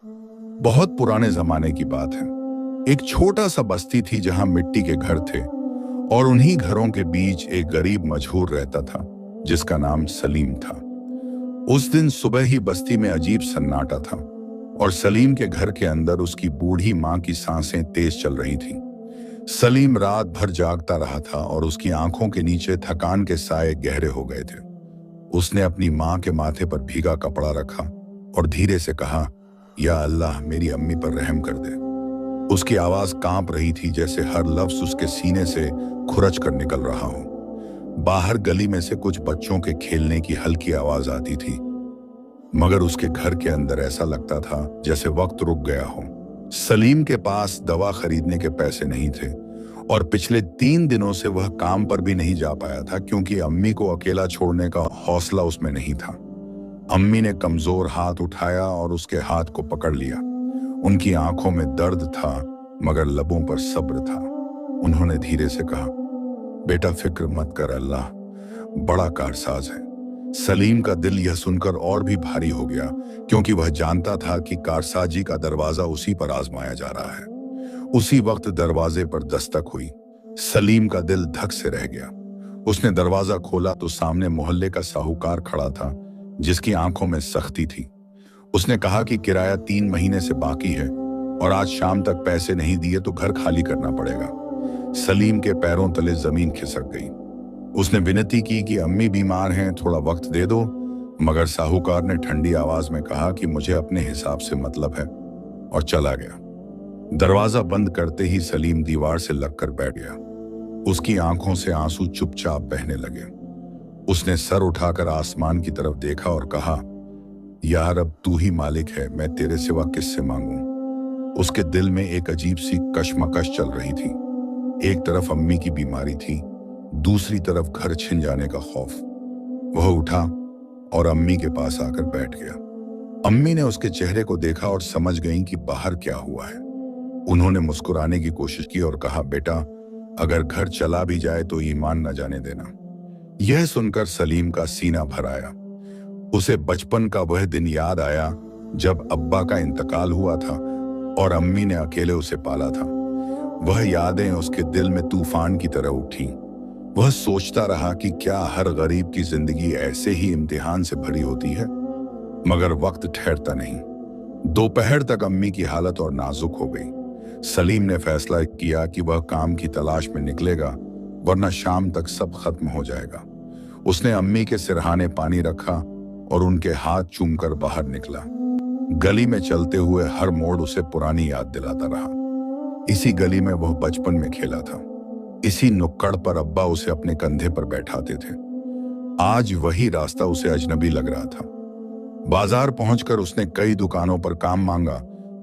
बहुत पुराने जमाने की बात है। एक छोटा सा बस्ती थी जहां मिट्टी के घर थे और उन्हीं घरों के बीच एक गरीब मजहूर रहता था जिसका नाम सलीम था। उस दिन सुबह ही बस्ती में अजीब सन्नाटा था और सलीम के घर के अंदर उसकी बूढ़ी मां की सांसें तेज चल रही थीं। सलीम रात भर जागता रहा था और उसकी आंखों के नीचे थकान के साए गहरे हो गए थे। उसने अपनी मां के माथे पर भीगा कपड़ा रखा और धीरे से कहा, या अल्लाह मेरी अम्मी पर रहम कर दे। उसकी आवाज कांप रही थी जैसे हर लफ्ज उसके सीने से खुरच कर निकल रहा हो। बाहर गली में से कुछ बच्चों के खेलने की हल्की आवाज आती थी, मगर उसके घर के अंदर ऐसा लगता था जैसे वक्त रुक गया हो। सलीम के पास दवा खरीदने के पैसे नहीं थे और पिछले 3 दिनों से वह काम पर भी नहीं जा पाया था क्योंकि अम्मी को अकेला छोड़ने का हौसला उसमें नहीं था। अम्मी ने कमजोर हाथ उठाया और उसके हाथ को पकड़ लिया। उनकी आंखों में दर्द था मगर लबों पर सब्र था। उन्होंने धीरे से कहा, बेटा फिक्र मत कर, अल्लाह बड़ा कारसाज है। सलीम का दिल यह सुनकर और भी भारी हो गया क्योंकि वह जानता था कि कारसाजी का दरवाजा उसी पर आजमाया जा रहा है। उसी वक्त दरवाजे पर दस्तक हुई। सलीम का दिल धक से रह गया। उसने दरवाजा खोला तो सामने मोहल्ले का साहूकार खड़ा था जिसकी आंखों में सख्ती थी। उसने कहा कि किराया 3 महीने से बाकी है और आज शाम तक पैसे नहीं दिए तो घर खाली करना पड़ेगा। सलीम के पैरों तले जमीन खिसक गई। उसने विनती की कि अम्मी बीमार हैं, थोड़ा वक्त दे दो, मगर साहूकार ने ठंडी आवाज में कहा कि मुझे अपने हिसाब से मतलब है और चला गया। दरवाजा बंद करते ही सलीम दीवार से लगकर बैठ गया। उसकी आंखों से आंसू चुपचाप बहने लगे। उसने सर उठाकर आसमान की तरफ देखा और कहा, यार अब तू ही मालिक है, मैं तेरे सिवा किससे मांगूं। उसके दिल में एक अजीब सी कशमकश चल रही थी। एक तरफ अम्मी की बीमारी थी, दूसरी तरफ घर छिन जाने का खौफ। वह उठा और अम्मी के पास आकर बैठ गया। अम्मी ने उसके चेहरे को देखा और समझ गईं कि बाहर क्या हुआ है। उन्होंने मुस्कुराने की कोशिश की और कहा, बेटा अगर घर चला भी जाए तो ईमान न जाने देना। यह सुनकर सलीम का सीना भर आया। उसे बचपन का वह दिन याद आया जब अब्बा का इंतकाल हुआ था और अम्मी ने अकेले उसे पाला था। वह यादें उसके दिल में तूफान की तरह उठी। वह सोचता रहा कि क्या हर गरीब की जिंदगी ऐसे ही इम्तिहान से भरी होती है, मगर वक्त ठहरता नहीं। दोपहर तक अम्मी की हालत और नाजुक हो गई। सलीम ने फैसला किया कि वह काम की तलाश में निकलेगा वरना शाम तक सब खत्म हो जाएगा। उसने अम्मी के सिरहाने पानी रखा और उनके हाथ चूमकर बाहर निकला। गली में चलते हुए हर मोड़ उसे पुरानी याद दिलाता रहा। इसी गली में वह बचपन में खेला था। इसी नुक्कड़ पर अब्बा उसे अपने कंधे पर बैठाते थे। आज वही रास्ता उसे अजनबी लग रहा था। बाजार पहुंचकर उसने कई दुकानों पर काम मांगा,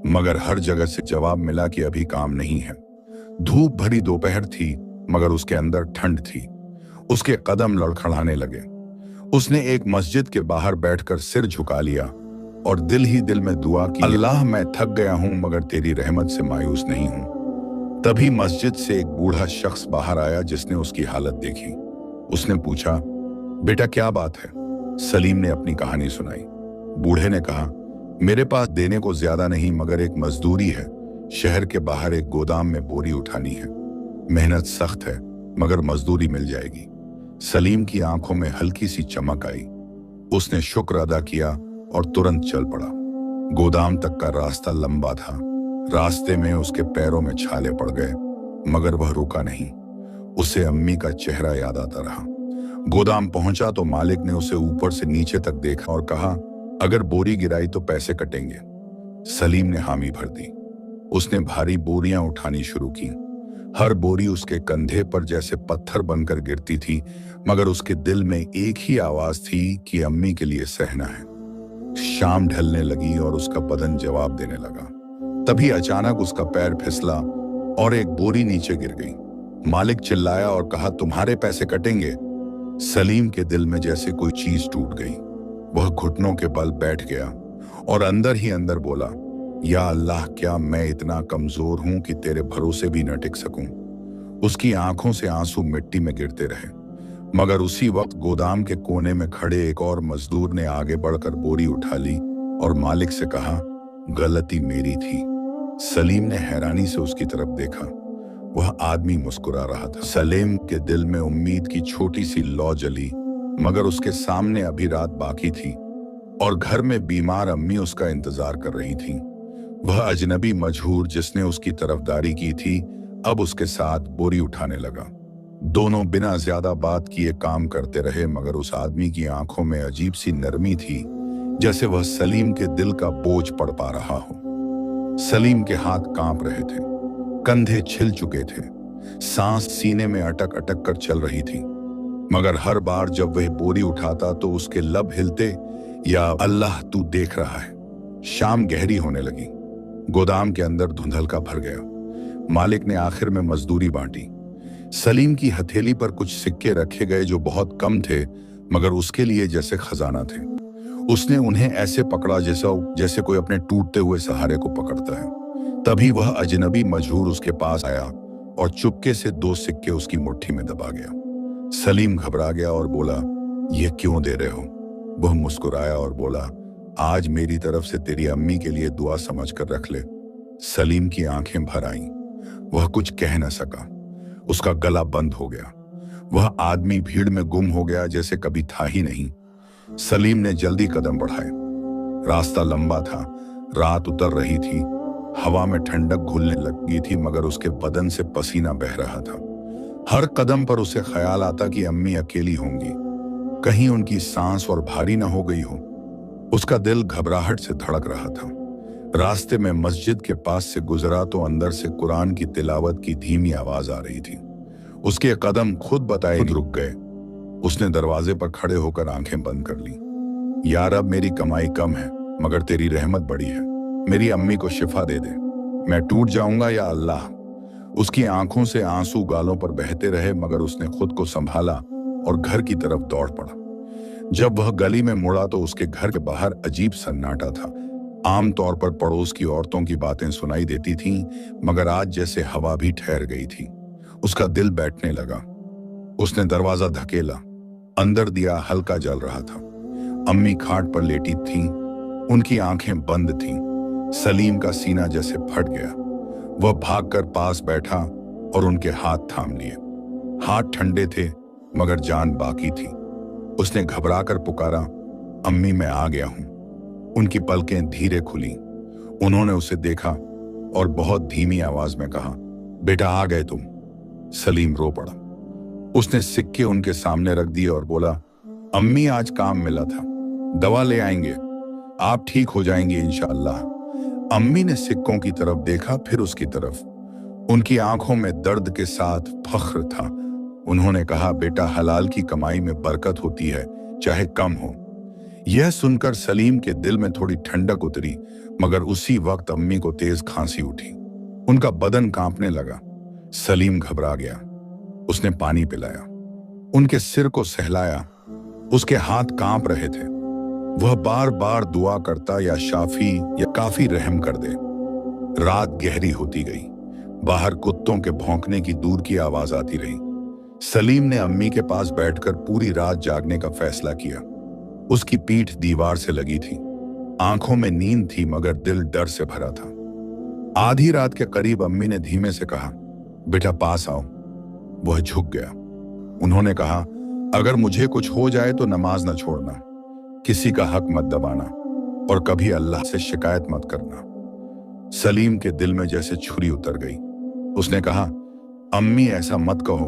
मगर हर जगह से जवाब मिला कि अभी काम नहीं है। धूप भरी दोपहर थी मगर उसके अंदर ठंड थी। उसके कदम लड़खड़ाने लगे। उसने एक मस्जिद के बाहर बैठकर सिर झुका लिया और दिल ही दिल में दुआ की, अल्लाह मैं थक गया हूं मगर तेरी रहमत से मायूस नहीं हूं। तभी मस्जिद से एक बूढ़ा शख्स बाहर आया जिसने उसकी हालत देखी। उसने पूछा, बेटा क्या बात है? सलीम ने अपनी कहानी सुनाई। बूढ़े ने कहा, मेरे पास देने को ज्यादा नहीं मगर एक मजदूरी है। शहर के बाहर एक गोदाम में बोरी उठानी है। मेहनत सख्त है मगर मजदूरी मिल जाएगी। सलीम की आंखों में हल्की सी चमक आई। उसने शुक्र अदा किया और तुरंत चल पड़ा। गोदाम तक का रास्ता लंबा था। रास्ते में उसके पैरों में छाले पड़ गए मगर वह रुका नहीं। उसे अम्मी का चेहरा याद आता रहा। गोदाम पहुंचा तो मालिक ने उसे ऊपर से नीचे तक देखा और कहा, अगर बोरी गिराई तो पैसे कटेंगे। सलीम ने हामी भर दी। उसने भारी बोरियां उठानी शुरू की। हर बोरी उसके कंधे पर जैसे पत्थर बनकर गिरती थी, मगर उसके दिल में एक ही आवाज थी कि अम्मी के लिए सहना है। शाम ढलने लगी और उसका बदन जवाब देने लगा। तभी अचानक उसका पैर फिसला और एक बोरी नीचे गिर गई। मालिक चिल्लाया और कहा, तुम्हारे पैसे कटेंगे। सलीम के दिल में जैसे कोई चीज टूट गई। वह घुटनों के बल बैठ गया और अंदर ही अंदर बोला, या अल्लाह क्या मैं इतना कमजोर हूं कि तेरे भरोसे भी न टिक सकूं। उसकी आंखों से आंसू मिट्टी में गिरते रहे, मगर उसी वक्त गोदाम के कोने में खड़े एक और मजदूर ने आगे बढ़कर बोरी उठा ली और मालिक से कहा, गलती मेरी थी। सलीम ने हैरानी से उसकी तरफ देखा। वह आदमी मुस्कुरा रहा था। सलीम के दिल में उम्मीद की छोटी सी लौ जली, मगर उसके सामने अभी रात बाकी थी और घर में बीमार अम्मी उसका इंतजार कर रही थी। वह अजनबी मजहूर जिसने उसकी तरफदारी की थी अब उसके साथ बोरी उठाने लगा। दोनों बिना ज्यादा बात किए काम करते रहे, मगर उस आदमी की आंखों में अजीब सी नरमी थी, जैसे वह सलीम के दिल का बोझ पड़ पा रहा हो। सलीम के हाथ कांप रहे थे, कंधे छिल चुके थे, सांस सीने में अटक अटक कर चल रही थी, मगर हर बार जब वह बोरी उठाता तो उसके लब हिलते, या अल्लाह तू देख रहा है। शाम गहरी होने लगी। गोदाम के अंदर धुंधलका भर गया। मालिक ने आखिर में मजदूरी बांटी। सलीम की हथेली पर कुछ सिक्के रखे गए जो बहुत कम थे, मगर उसके लिए जैसे खजाना थे। उसने उन्हें ऐसे पकड़ा जैसे कोई अपने टूटते हुए सहारे को पकड़ता है। तभी वह अजनबी मजहूर उसके पास आया और चुपके से 2 सिक्के उसकी मुट्ठी में दबा गया। सलीम घबरा गया और बोला, यह क्यों दे रहे हो? वह मुस्कुराया और बोला, आज मेरी तरफ से तेरी अम्मी के लिए दुआ समझ कर रख ले। सलीम की आंखें भर आईं। वह कुछ कह न सका। उसका गला बंद हो गया। वह आदमी भीड़ में गुम हो गया जैसे कभी था ही नहीं। सलीम ने जल्दी कदम बढ़ाए। रास्ता लंबा था, रात उतर रही थी, हवा में ठंडक घुलने लगी थी, मगर उसके बदन से पसीना बह रहा था। हर कदम पर उसे ख्याल आता कि अम्मी अकेली होंगी, कहीं उनकी सांस और भारी न हो गई हो। उसका दिल घबराहट से धड़क रहा था। रास्ते में मस्जिद के पास से गुजरा तो अंदर से कुरान की तिलावत की धीमी आवाज आ रही थी। उसके कदम खुद बताए रुक गए। उसने दरवाजे पर खड़े होकर आंखें बंद कर ली। यार, अब मेरी कमाई कम है, मगर तेरी रहमत बड़ी है। मेरी अम्मी को शिफा दे दे। मैं टूट जाऊंगा या अल्लाह। उसकी आंखों से आंसू गालों पर बहते रहे, मगर उसने खुद को संभाला और घर की तरफ दौड़ पड़ा। जब वह गली में मुड़ा तो उसके घर के बाहर अजीब सन्नाटा था। आमतौर पर पड़ोस की औरतों की बातें सुनाई देती थीं, मगर आज जैसे हवा भी ठहर गई थी। उसका दिल बैठने लगा। उसने दरवाजा धकेला। अंदर दिया हल्का जल रहा था। अम्मी खाट पर लेटी थीं, उनकी आंखें बंद थीं। सलीम का सीना जैसे फट गया। वह भागकर पास बैठा और उनके हाथ थाम लिए। हाथ ठंडे थे, मगर जान बाकी थी। उसने घबराकर पुकारा, अम्मी मैं आ गया हूं। उनकी पलकें धीरे खुली। उन्होंने उसे देखा और बहुत धीमी आवाज में कहा, बेटा आ गए तुम। सलीम रो पड़ा। उसने सिक्के उनके सामने रख दिए और बोला, अम्मी आज काम मिला था, दवा ले आएंगे, आप ठीक हो जाएंगे इंशाअल्लाह। अम्मी ने सिक्कों की तरफ देखा, फिर उसकी तरफ। उनकी आंखों में दर्द के साथ फख्र था। उन्होंने कहा, बेटा हलाल की कमाई में बरकत होती है, चाहे कम हो। यह सुनकर सलीम के दिल में थोड़ी ठंडक उतरी, मगर उसी वक्त अम्मी को तेज खांसी उठी। उनका बदन कांपने लगा। सलीम घबरा गया। उसने पानी पिलाया, उनके सिर को सहलाया। उसके हाथ कांप रहे थे। वह बार बार दुआ करता, या शाफी या काफी रहम कर दे। रात गहरी होती गई। बाहर कुत्तों के भौंकने की दूर की आवाज आती रही। सलीम ने अम्मी के पास बैठकर पूरी रात जागने का फैसला किया। उसकी पीठ दीवार से लगी थी। आंखों में नींद थी, मगर दिल डर से भरा था। आधी रात के करीब अम्मी ने धीमे से कहा, बेटा पास आओ। वह झुक गया। उन्होंने कहा, अगर मुझे कुछ हो जाए तो नमाज न छोड़ना, किसी का हक मत दबाना और कभी अल्लाह से शिकायत मत करना। सलीम के दिल में जैसे छुरी उतर गई। उसने कहा, अम्मी ऐसा मत कहो,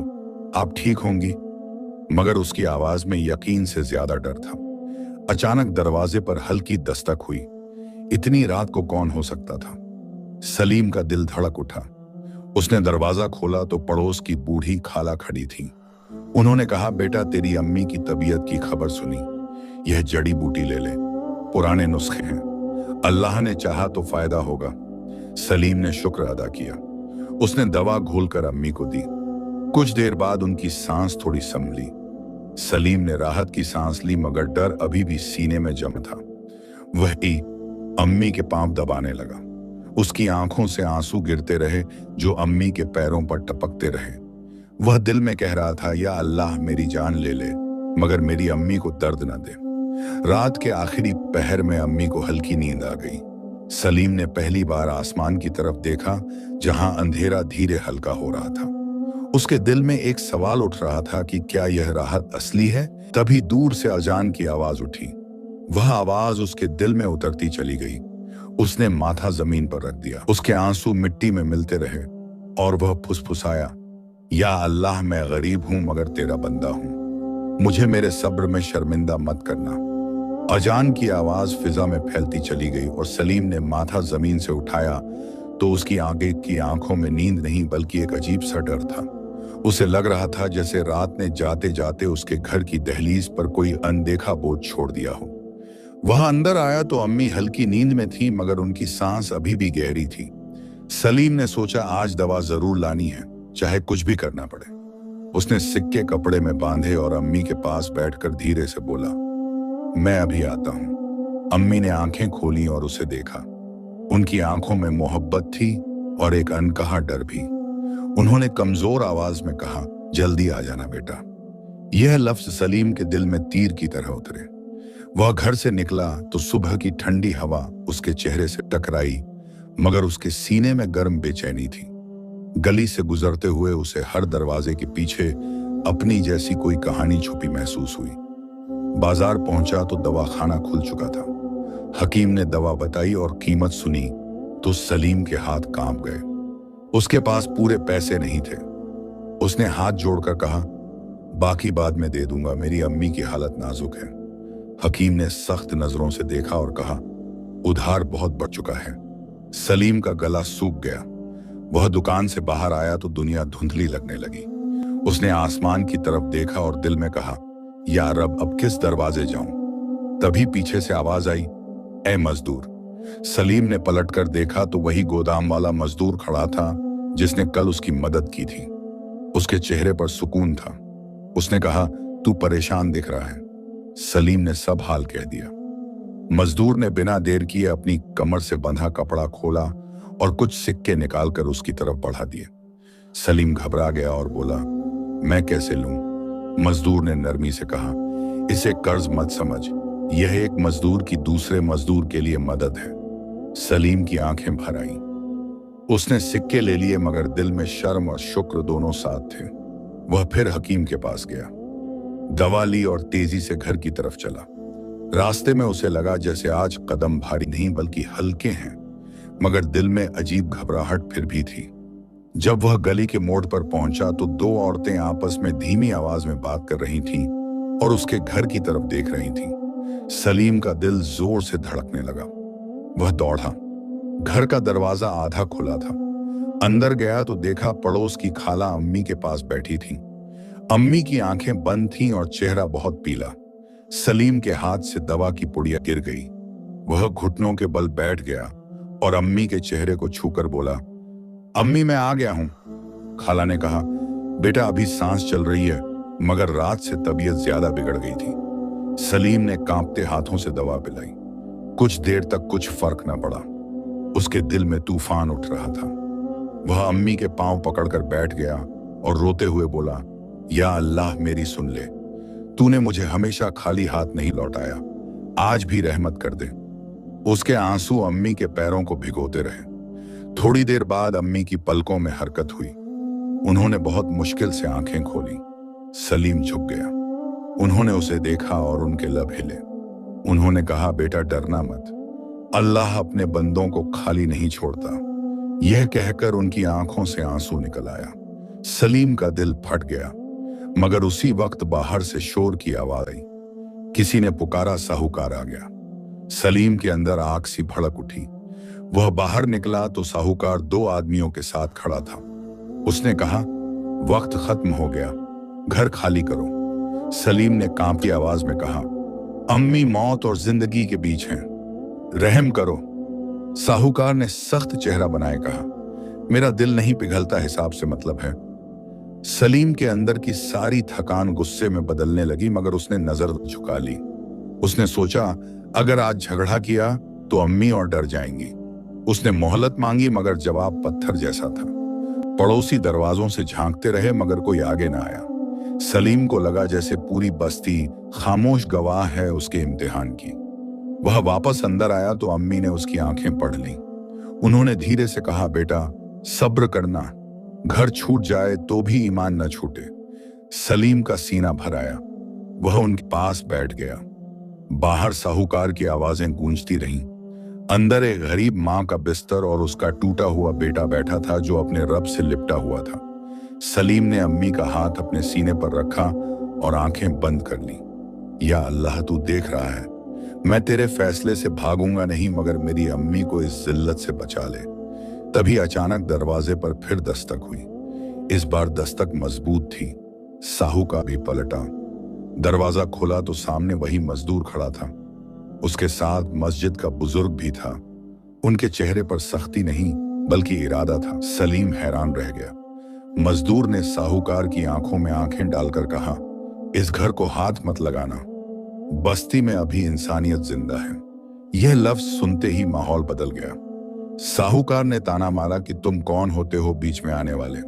आप ठीक होंगी। मगर उसकी आवाज में यकीन से ज्यादा डर था। अचानक दरवाजे पर हल्की दस्तक हुई। इतनी रात को कौन हो सकता था? सलीम का दिल धड़क उठा। उसने दरवाजा खोला तो पड़ोस की बूढ़ी खाला खड़ी थी। उन्होंने कहा, बेटा तेरी अम्मी की तबीयत की खबर सुनी, यह जड़ी बूटी ले ले, पुराने नुस्खे हैं, अल्लाह ने चाहा तो फायदा होगा। सलीम ने शुक्र अदा किया। उसने दवा घोलकर अम्मी को दी। कुछ देर बाद उनकी सांस थोड़ी संभली। सलीम ने राहत की सांस ली, मगर डर अभी भी सीने में जमा था। वह अम्मी के पांव दबाने लगा। उसकी आंखों से आंसू गिरते रहे जो अम्मी के पैरों पर टपकते रहे। वह दिल में कह रहा था, या अल्लाह मेरी जान ले ले, मगर मेरी अम्मी को दर्द न दे। रात के आखिरी पहर में अम्मी को हल्की नींद आ गई। सलीम ने पहली बार आसमान की तरफ देखा, जहां अंधेरा धीरे हल्का हो रहा था। उसके दिल में एक सवाल उठ रहा था कि क्या यह राहत असली है। तभी दूर से अजान की आवाज उठी। वह आवाज उसके दिल में उतरती चली गई। उसने माथा जमीन पर रख दिया। उसके आंसू मिट्टी में मिलते रहे और वह फुसफुसाया, या अल्लाह, मैं गरीब हूं मगर तेरा बंदा हूं, मुझे मेरे सब्र में शर्मिंदा मत करना। अजान की आवाज फिजा में फैलती चली गई और सलीम ने माथा जमीन से उठाया तो उसकी आगे की आंखों में नींद नहीं बल्कि एक अजीब सा डर था। उसे लग रहा था जैसे रात ने जाते जाते उसके घर की दहलीज पर कोई अनदेखा बोझ छोड़ दिया हो। वह अंदर आया तो अम्मी हल्की नींद में थी मगर उनकी सांस अभी भी गहरी थी। सलीम ने सोचा आज दवा जरूर लानी है, चाहे कुछ भी करना पड़े। उसने सिक्के कपड़े में बांधे और अम्मी के पास बैठकर धीरे से बोला, मैं अभी आता हूं। अम्मी ने आंखें खोली और उसे देखा। उनकी आंखों में मोहब्बत थी और एक अनकहा डर भी। उन्होंने कमजोर आवाज में कहा, जल्दी आ जाना बेटा। यह लफ्ज सलीम के दिल में तीर की तरह उतरे। वह घर से निकला तो सुबह की ठंडी हवा उसके चेहरे से टकराई मगर उसके सीने में गर्म बेचैनी थी। गली से गुजरते हुए उसे हर दरवाजे के पीछे अपनी जैसी कोई कहानी छुपी महसूस हुई। बाजार पहुंचा तो दवाखाना खुल चुका था। हकीम ने दवा बताई और कीमत सुनी तो सलीम के हाथ कांप गए। उसके पास पूरे पैसे नहीं थे। उसने हाथ जोड़कर कहा, बाकी बाद में दे दूंगा, मेरी अम्मी की हालत नाजुक है। हकीम ने सख्त नजरों से देखा और कहा, उधार बहुत बढ़ चुका है। सलीम का गला सूख गया। वह दुकान से बाहर आया तो दुनिया धुंधली लगने लगी। उसने आसमान की तरफ देखा और दिल में कहा, या रब, अब किस दरवाजे जाऊं। तभी पीछे से आवाज आई, ए मजदूर। सलीम ने पलटकर देखा तो वही गोदाम वाला मजदूर खड़ा था जिसने कल उसकी मदद की थी। उसके चेहरे पर सुकून था। उसने कहा, तू परेशान दिख रहा है। सलीम ने सब हाल कह दिया। मजदूर ने बिना देर किए अपनी कमर से बंधा कपड़ा खोला और कुछ सिक्के निकालकर उसकी तरफ बढ़ा दिए। सलीम घबरा गया और बोला, मैं कैसे लूं? मजदूर ने नरमी से कहा, इसे कर्ज मत समझ, यह एक मजदूर की दूसरे मजदूर के लिए मदद है। सलीम की आंखें भर आईं। उसने सिक्के ले लिए मगर दिल में शर्म और शुक्र दोनों साथ थे। वह फिर हकीम के पास गया, दवा ली और तेजी से घर की तरफ चला। रास्ते में उसे लगा जैसे आज कदम भारी नहीं बल्कि हल्के हैं, मगर दिल में अजीब घबराहट फिर भी थी। जब वह गली के मोड़ पर पहुंचा तो दो औरतें आपस में धीमी आवाज में बात कर रही थीं और उसके घर की तरफ देख रही थीं। सलीम का दिल जोर से धड़कने लगा। वह दौड़ा। घर का दरवाजा आधा खुला था। अंदर गया तो देखा पड़ोस की खाला अम्मी के पास बैठी थी। अम्मी की आंखें बंद थीं और चेहरा बहुत पीला। सलीम के हाथ से दवा की पुड़िया गिर गई। वह घुटनों के बल बैठ गया और अम्मी के चेहरे को छूकर बोला, अम्मी, मैं आ गया हूं। खाला ने कहा, बेटा, अभी सांस चल रही है मगर रात से तबीयत ज्यादा बिगड़ गई थी। सलीम ने कांपते हाथों से दवा पिलाई। कुछ देर तक कुछ फर्क न पड़ा। उसके दिल में तूफान उठ रहा था। वह अम्मी के पांव पकड़कर बैठ गया और रोते हुए बोला, या अल्लाह, मेरी सुन ले। तूने मुझे हमेशा खाली हाथ नहीं लौटाया, आज भी रहमत कर दे। उसके आंसू अम्मी के पैरों को भिगोते रहे। थोड़ी देर बाद अम्मी की पलकों में हरकत हुई। उन्होंने बहुत मुश्किल से आंखें खोली। सलीम झुक गया। उन्होंने उसे देखा और उनके लब हिले। उन्होंने कहा, बेटा, डरना मत, अल्लाह अपने बंदों को खाली नहीं छोड़ता। यह कहकर उनकी आंखों से आंसू निकल आया। सलीम का दिल फट गया मगर उसी वक्त बाहर से शोर की आवाज आई। किसी ने पुकारा, साहूकार आ गया। सलीम के अंदर आग सी भड़क उठी। वह बाहर निकला तो साहूकार दो आदमियों के साथ खड़ा था। उसने कहा, वक्त खत्म हो गया, घर खाली करो। सलीम ने कांपती आवाज में कहा, अम्मी मौत और जिंदगी के बीच हैं, रहम करो। साहूकार ने सख्त चेहरा बनाए कहा, मेरा दिल नहीं पिघलता, हिसाब से मतलब है। सलीम के अंदर की सारी थकान गुस्से में बदलने लगी मगर उसने नजर झुका ली। उसने सोचा, अगर आज झगड़ा किया तो अम्मी और डर जाएंगी। उसने मोहलत मांगी मगर जवाब पत्थर जैसा था। पड़ोसी दरवाजों से झांकते रहे मगर कोई आगे ना आया। सलीम को लगा जैसे पूरी बस्ती खामोश गवाह है उसके इम्तिहान की। वह वापस अंदर आया तो अम्मी ने उसकी आंखें पढ़ लीं। उन्होंने धीरे से कहा, बेटा सब्र करना, घर छूट जाए तो भी ईमान न छूटे। सलीम का सीना भर आया। वह उनके पास बैठ गया। बाहर साहूकार की आवाजें गूंजती रहीं। अंदर एक गरीब माँ का बिस्तर और उसका टूटा हुआ बेटा बैठा था जो अपने रब से लिपटा हुआ था। सलीम ने अम्मी का हाथ अपने सीने पर रखा और आंखें बंद कर ली। या अल्लाह, तू देख रहा है, मैं तेरे फैसले से भागूंगा नहीं, मगर मेरी अम्मी को इस जिल्लत से बचा ले। तभी अचानक दरवाजे पर फिर दस्तक हुई। इस बार दस्तक मजबूत थी। साहूकार भी पलटा। दरवाजा खोला तो सामने वही मजदूर खड़ा था। उसके साथ मस्जिद का बुजुर्ग भी था। उनके चेहरे पर सख्ती नहीं बल्कि इरादा था। सलीम हैरान रह गया। मजदूर ने साहूकार की आंखों में आंखें डालकर कहा, इस घर को हाथ मत लगाना, बस्ती में अभी इंसानियत जिंदा है। यह लफ्ज सुनते ही माहौल बदल गया। साहूकार ने ताना मारा कि तुम कौन होते हो बीच में आने वाले।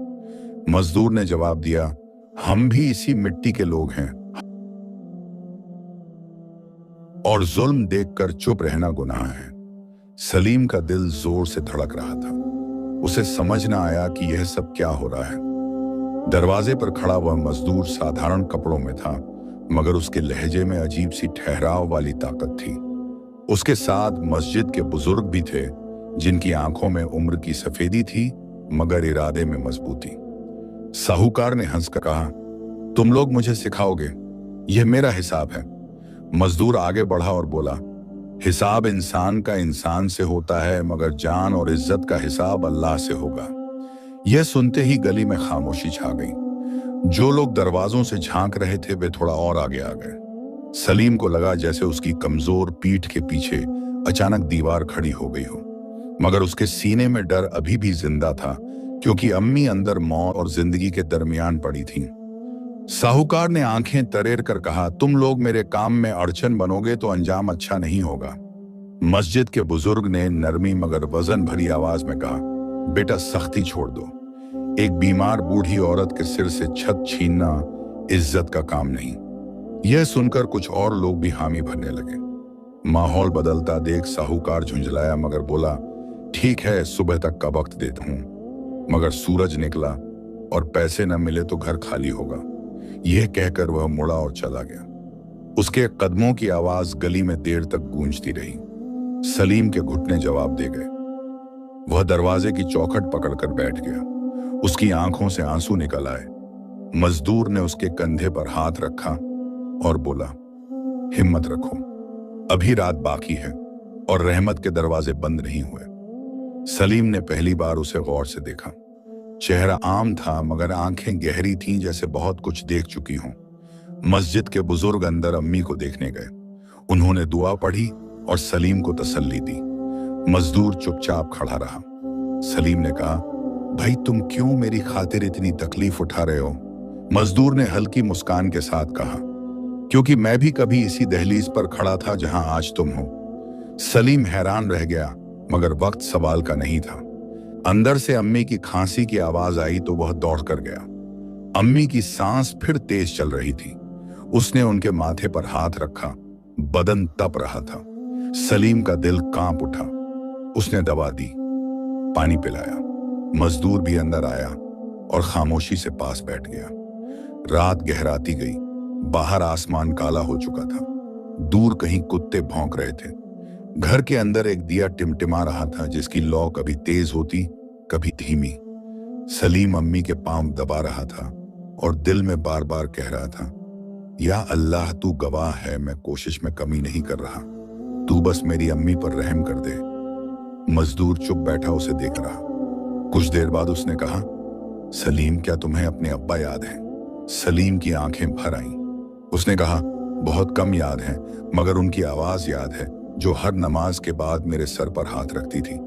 मजदूर ने जवाब दिया, हम भी इसी मिट्टी के लोग हैं और जुल्म देखकर चुप रहना गुनाह है। सलीम का दिल जोर से धड़क रहा था। उसे समझ न आया कि यह सब क्या हो रहा है। दरवाजे पर खड़ा वह मजदूर साधारण कपड़ों में था, मगर उसके लहजे में अजीब सी ठहराव वाली ताकत थी। उसके साथ मस्जिद के बुजुर्ग भी थे, जिनकी आंखों में उम्र की सफेदी थी मगर इरादे में मजबूती। साहूकार ने हंसकर कहा, तुम लोग मुझे सिखाओगे, यह मेरा हिसाब है। मजदूर आगे बढ़ा और बोला, हिसाब इंसान का इंसान से होता है, मगर जान और इज्जत का हिसाब अल्लाह से होगा। यह सुनते ही गली में खामोशी छा गई। जो लोग दरवाजों से झांक रहे थे वे थोड़ा और आगे आ गए। सलीम को लगा जैसे उसकी कमजोर पीठ के पीछे अचानक दीवार खड़ी हो गई हो, मगर उसके सीने में डर अभी भी जिंदा था, क्योंकि अम्मी अंदर मौत और जिंदगी के दरमियान पड़ी थीं। साहूकार ने आंखें तरेर कर कहा, तुम लोग मेरे काम में अड़चन बनोगे तो अंजाम अच्छा नहीं होगा। मस्जिद के बुजुर्ग ने नरमी मगर वजन भरी आवाज में कहा, बेटा सख्ती छोड़ दो। एक बीमार बूढ़ी औरत के सिर से छत छीनना इज्जत का काम नहीं। यह सुनकर कुछ और लोग भी हामी भरने लगे। माहौल बदलता देख साहूकार झुंझलाया मगर बोला, ठीक है, सुबह तक का वक्त देता हूं। मगर सूरज निकला और पैसे न मिले तो घर खाली होगा। यह कहकर वह मुड़ा और चला गया। उसके कदमों की आवाज गली में देर तक गूंजती रही। सलीम के घुटने जवाब दे गए। वह दरवाजे की चौखट पकड़कर बैठ गया। उसकी आंखों से आंसू निकल आए। मजदूर ने उसके कंधे पर हाथ रखा और बोला, हिम्मत रखो, अभी रात बाकी है और रहमत के दरवाजे बंद नहीं हुए। सलीम ने पहली बार उसे गौर से देखा। चेहरा आम था मगर आंखें गहरी थीं, जैसे बहुत कुछ देख चुकी हों। मस्जिद के बुजुर्ग अंदर अम्मी को देखने गए। उन्होंने दुआ पढ़ी और सलीम को तसल्ली दी। मजदूर चुपचाप खड़ा रहा। सलीम ने कहा, भाई तुम क्यों मेरी खातिर इतनी तकलीफ उठा रहे हो? मजदूर ने हल्की मुस्कान के साथ कहा, क्योंकि मैं भी कभी इसी दहलीज पर खड़ा था जहां आज तुम हो। सलीम हैरान रह गया, मगर वक्त सवाल का नहीं था। अंदर से अम्मी की खांसी की आवाज आई तो वह दौड़ कर गया। अम्मी की सांस फिर तेज चल रही थी। उसने उनके माथे पर हाथ रखा। बदन तप रहा था। सलीम का दिल कांप उठा। उसने दवा दी, पानी पिलाया। मजदूर भी अंदर आया और खामोशी से पास बैठ गया। रात गहराती गई। बाहर आसमान काला हो चुका था। दूर कहीं कुत्ते भौंक रहे थे। घर के अंदर एक दिया टिमटिमा रहा था, जिसकी लौ कभी तेज होती कभी धीमी। सलीम अम्मी के पांव दबा रहा था और दिल में बार बार कह रहा था, या अल्लाह तू गवाह है, मैं कोशिश में कमी नहीं कर रहा, तू बस मेरी अम्मी पर रहम कर दे। मजदूर चुप बैठा उसे देख रहा। कुछ देर बाद उसने कहा, सलीम क्या तुम्हें अपने अब्बा याद हैं? सलीम की आंखें भर आईं। उसने कहा, बहुत कम याद हैं, मगर उनकी आवाज याद है जो हर नमाज के बाद मेरे सर पर हाथ रखती थी।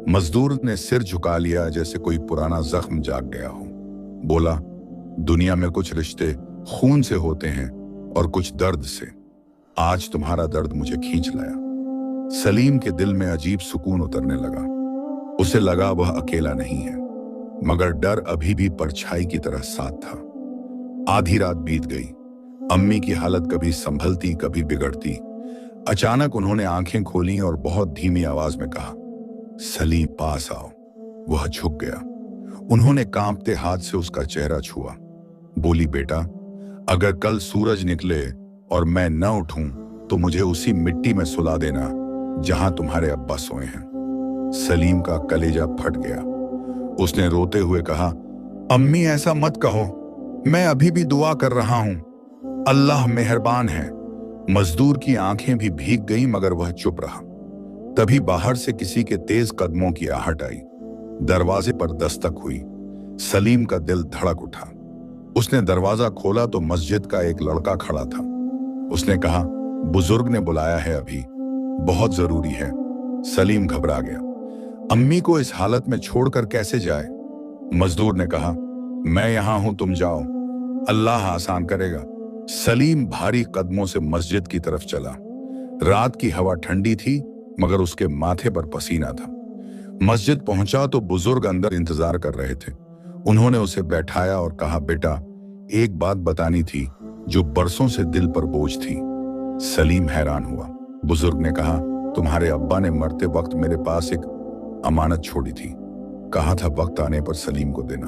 मजदूर ने सिर झुका लिया जैसे कोई पुराना जख्म जाग गया हो। बोला, दुनिया में कुछ रिश्ते खून से होते हैं और कुछ दर्द से। आज तुम्हारा दर्द मुझे खींच लाया। सलीम के दिल में अजीब सुकून उतरने लगा। उसे लगा वह अकेला नहीं है, मगर डर अभी भी परछाई की तरह साथ था। आधी रात बीत गई। अम्मी की हालत कभी संभलती कभी बिगड़ती। अचानक उन्होंने आंखें खोली और बहुत धीमी आवाज में कहा, सलीम पास आओ। वह झुक गया। उन्होंने कांपते हाथ से उसका चेहरा छुआ। बोली, बेटा, अगर कल सूरज निकले और मैं न उठूं तो मुझे उसी मिट्टी में सुला देना जहां तुम्हारे अब्बा सोए हैं। सलीम का कलेजा फट गया। उसने रोते हुए कहा, अम्मी ऐसा मत कहो, मैं अभी भी दुआ कर रहा हूं, अल्लाह मेहरबान है। मजदूर की आंखें भी भीग गईं मगर वह चुप रहा। तभी बाहर से किसी के तेज कदमों की आहट आई। दरवाजे पर दस्तक हुई। सलीम का दिल धड़क उठा। उसने दरवाजा खोला तो मस्जिद का एक लड़का खड़ा था। उसने कहा, बुजुर्ग ने बुलाया है, अभी बहुत जरूरी है। सलीम घबरा गया। अम्मी को इस हालत में छोड़कर कैसे जाए? मजदूर ने कहा, मैं यहां हूं, तुम जाओ, अल्लाह आसान करेगा। सलीम भारी कदमों से मस्जिद की तरफ चला। रात की हवा ठंडी थी मगर उसके माथे पर पसीना था। मस्जिद पहुंचा तो बुजुर्ग अंदर इंतजार कर रहे थे। उन्होंने उसे बैठाया और कहा, बेटा, एक बात बतानी थी जो बरसों से दिल पर बोझ थी। सलीम हैरान हुआ। बुजुर्ग ने कहा, तुम्हारे अब्बा ने मरते वक्त मेरे पास एक अमानत छोड़ी थी, कहा था वक्त आने पर सलीम को देना।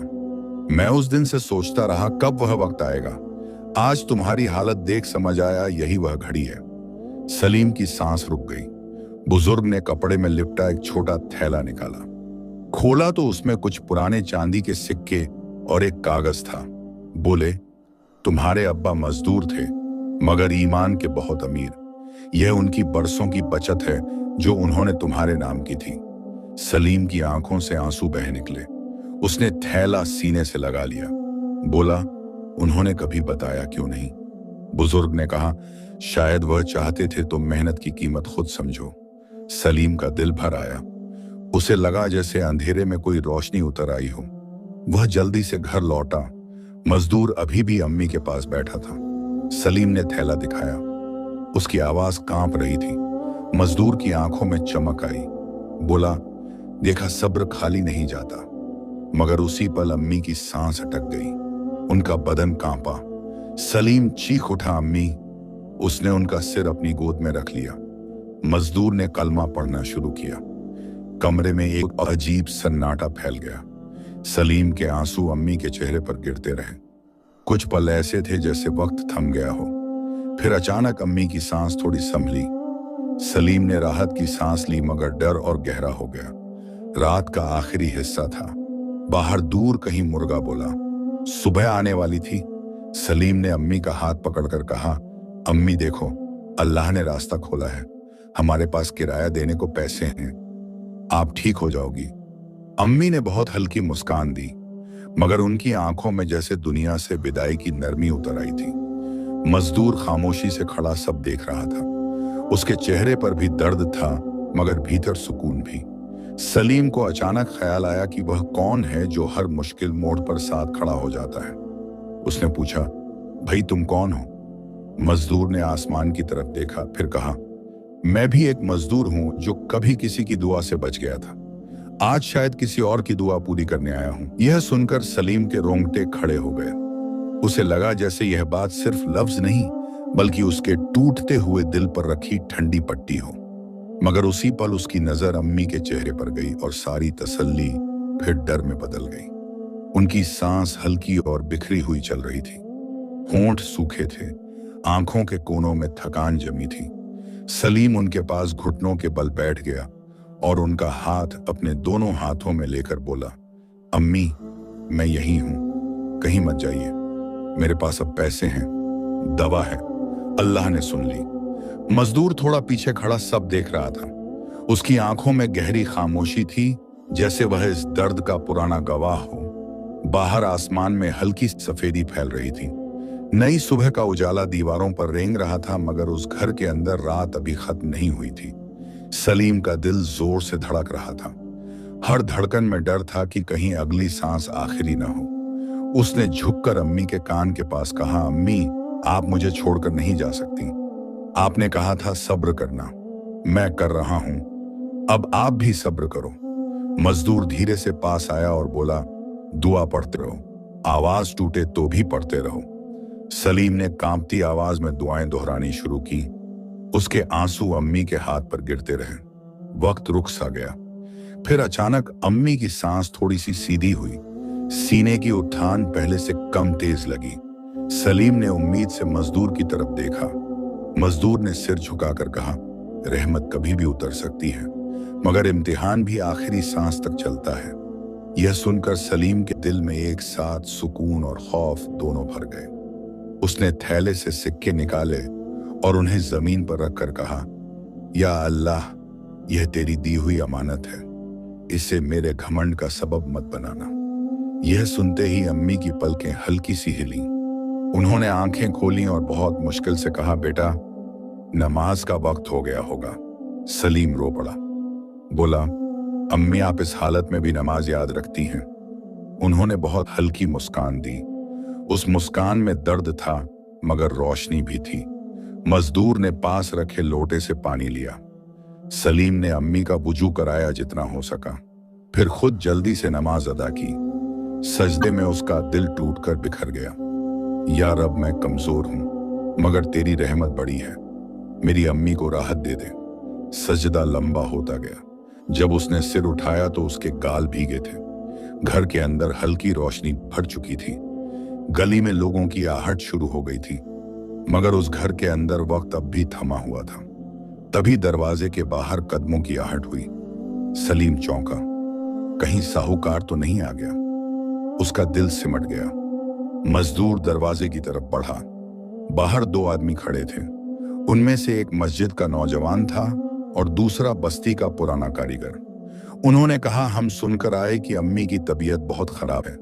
मैं उस दिन से सोचता रहा कब वह वक्त आएगा। आज तुम्हारी हालत देख समझ आया यही वह घड़ी है। सलीम की सांस रुक गई। बुजुर्ग ने कपड़े में लिपटा एक छोटा थैला निकाला। खोला तो उसमें कुछ पुराने चांदी के सिक्के और एक कागज था। बोले, तुम्हारे अब्बा मजदूर थे मगर ईमान के बहुत अमीर। यह उनकी बरसों की बचत है जो उन्होंने तुम्हारे नाम की थी। सलीम की आंखों से आंसू बह निकले। उसने थैला सीने से लगा लिया। बोला, उन्होंने कभी बताया क्यों नहीं? बुजुर्ग ने कहा, शायद वह चाहते थे तुम मेहनत की कीमत खुद समझो। सलीम का दिल भर आया। उसे लगा जैसे अंधेरे में कोई रोशनी उतर आई हो। वह जल्दी से घर लौटा। मजदूर अभी भी अम्मी के पास बैठा था। सलीम ने थैला दिखाया। उसकी आवाज कांप रही थी। मजदूर की आंखों में चमक आई। बोला, देखा, सब्र खाली नहीं जाता। मगर उसी पल अम्मी की सांस अटक गई। उनका बदन कांपा। सलीम चीख उठा, अम्मी। उसने उनका सिर अपनी गोद में रख लिया। मजदूर ने कलमा पढ़ना शुरू किया। कमरे में एक अजीब सन्नाटा फैल गया। सलीम के आंसू अम्मी के चेहरे पर गिरते रहे। कुछ पल ऐसे थे जैसे वक्त थम गया हो। फिर अचानक अम्मी की सांस थोड़ी संभली। सलीम ने राहत की सांस ली मगर डर और गहरा हो गया। रात का आखिरी हिस्सा था। बाहर दूर कहीं मुर्गा बोला। सुबह आने वाली थी। सलीम ने अम्मी का हाथ पकड़कर कहा, अम्मी देखो, अल्लाह ने रास्ता खोला है। हमारे पास किराया देने को पैसे हैं, आप ठीक हो जाओगी। अम्मी ने बहुत हल्की मुस्कान दी मगर उनकी आंखों में जैसे दुनिया से विदाई की नरमी उतर आई थी। मजदूर खामोशी से खड़ा सब देख रहा था। उसके चेहरे पर भी दर्द था मगर भीतर सुकून भी। सलीम को अचानक ख्याल आया कि वह कौन है जो हर मुश्किल मोड़ पर साथ खड़ा हो जाता है। उसने पूछा, भाई तुम कौन हो? मजदूर ने आसमान की तरफ देखा, फिर कहा, मैं भी एक मजदूर हूं जो कभी किसी की दुआ से बच गया था। आज शायद किसी और की दुआ पूरी करने आया हूं। यह सुनकर सलीम के रोंगटे खड़े हो गए। उसे लगा जैसे यह बात सिर्फ लफ्ज नहीं बल्कि उसके टूटते हुए दिल पर रखी ठंडी पट्टी हो। मगर उसी पल उसकी नजर अम्मी के चेहरे पर गई और सारी तसल्ली फिर डर में बदल गई। उनकी सांस हल्की और बिखरी हुई चल रही थी। होंठ सूखे थे। आंखों के कोनों में थकान जमी थी। सलीम उनके पास घुटनों के बल बैठ गया और उनका हाथ अपने दोनों हाथों में लेकर बोला, अम्मी, मैं यही हूं, कहीं मत जाइए। मेरे पास अब पैसे हैं, दवा है, अल्लाह ने सुन ली। मजदूर थोड़ा पीछे खड़ा सब देख रहा था। उसकी आंखों में गहरी खामोशी थी, जैसे वह इस दर्द का पुराना गवाह हो। बाहर आसमान में हल्की सफेदी फैल रही थी। नई सुबह का उजाला दीवारों पर रेंग रहा था मगर उस घर के अंदर रात अभी खत्म नहीं हुई थी। सलीम का दिल जोर से धड़क रहा था। हर धड़कन में डर था कि कहीं अगली सांस आखिरी ना हो। उसने झुककर अम्मी के कान के पास कहा, अम्मी, आप मुझे छोड़कर नहीं जा सकती। आपने कहा था सब्र करना, मैं कर रहा हूं, अब आप भी सब्र करो। मजदूर धीरे से पास आया और बोला, दुआ पढ़ते रहो, आवाज टूटे तो भी पढ़ते रहो। सलीम ने कांपती आवाज में दुआएं दोहरानी शुरू की। उसके आंसू अम्मी के हाथ पर गिरते रहे। वक्त रुक सा गया। फिर अचानक अम्मी की सांस थोड़ी सी सीधी हुई। सीने की उठान पहले से कम तेज लगी। सलीम ने उम्मीद से मजदूर की तरफ देखा। मजदूर ने सिर झुकाकर कहा, रहमत कभी भी उतर सकती है, मगर इम्तिहान भी आखिरी सांस तक चलता है। यह सुनकर सलीम के दिल में एक साथ सुकून और खौफ दोनों भर गए। उसने थैले से सिक्के निकाले और उन्हें जमीन पर रखकर कहा, या अल्लाह, यह तेरी दी हुई अमानत है, इसे मेरे घमंड का सबब मत बनाना। यह सुनते ही अम्मी की पलकें हल्की सी हिली। उन्होंने आंखें खोली और बहुत मुश्किल से कहा, बेटा, नमाज का वक्त हो गया होगा। सलीम रो पड़ा। बोला, अम्मी, आप इस हालत में भी नमाज याद रखती हैं। उन्होंने बहुत हल्की मुस्कान दी। उस मुस्कान में दर्द था मगर रोशनी भी थी। मजदूर ने पास रखे लोटे से पानी लिया। सलीम ने अम्मी का वुजू कराया जितना हो सका, फिर खुद जल्दी से नमाज अदा की। सजदे में उसका दिल टूटकर बिखर गया। या रब, मैं कमजोर हूं, मगर तेरी रहमत बड़ी है, मेरी अम्मी को राहत दे दे। सजदा लंबा होता गया। जब उसने सिर उठाया तो उसके गाल भीगे थे। घर के अंदर हल्की रोशनी भर चुकी थी। गली में लोगों की आहट शुरू हो गई थी, मगर उस घर के अंदर वक्त अब भी थमा हुआ था। तभी दरवाजे के बाहर कदमों की आहट हुई। सलीम चौंका, कहीं साहूकार तो नहीं आ गया? उसका दिल सिमट गया। मजदूर दरवाजे की तरफ बढ़ा। बाहर दो आदमी खड़े थे। उनमें से एक मस्जिद का नौजवान था और दूसरा बस्ती का पुराना कारीगर। उन्होंने कहा, हम सुनकर आए कि अम्मी की तबीयत बहुत खराब है,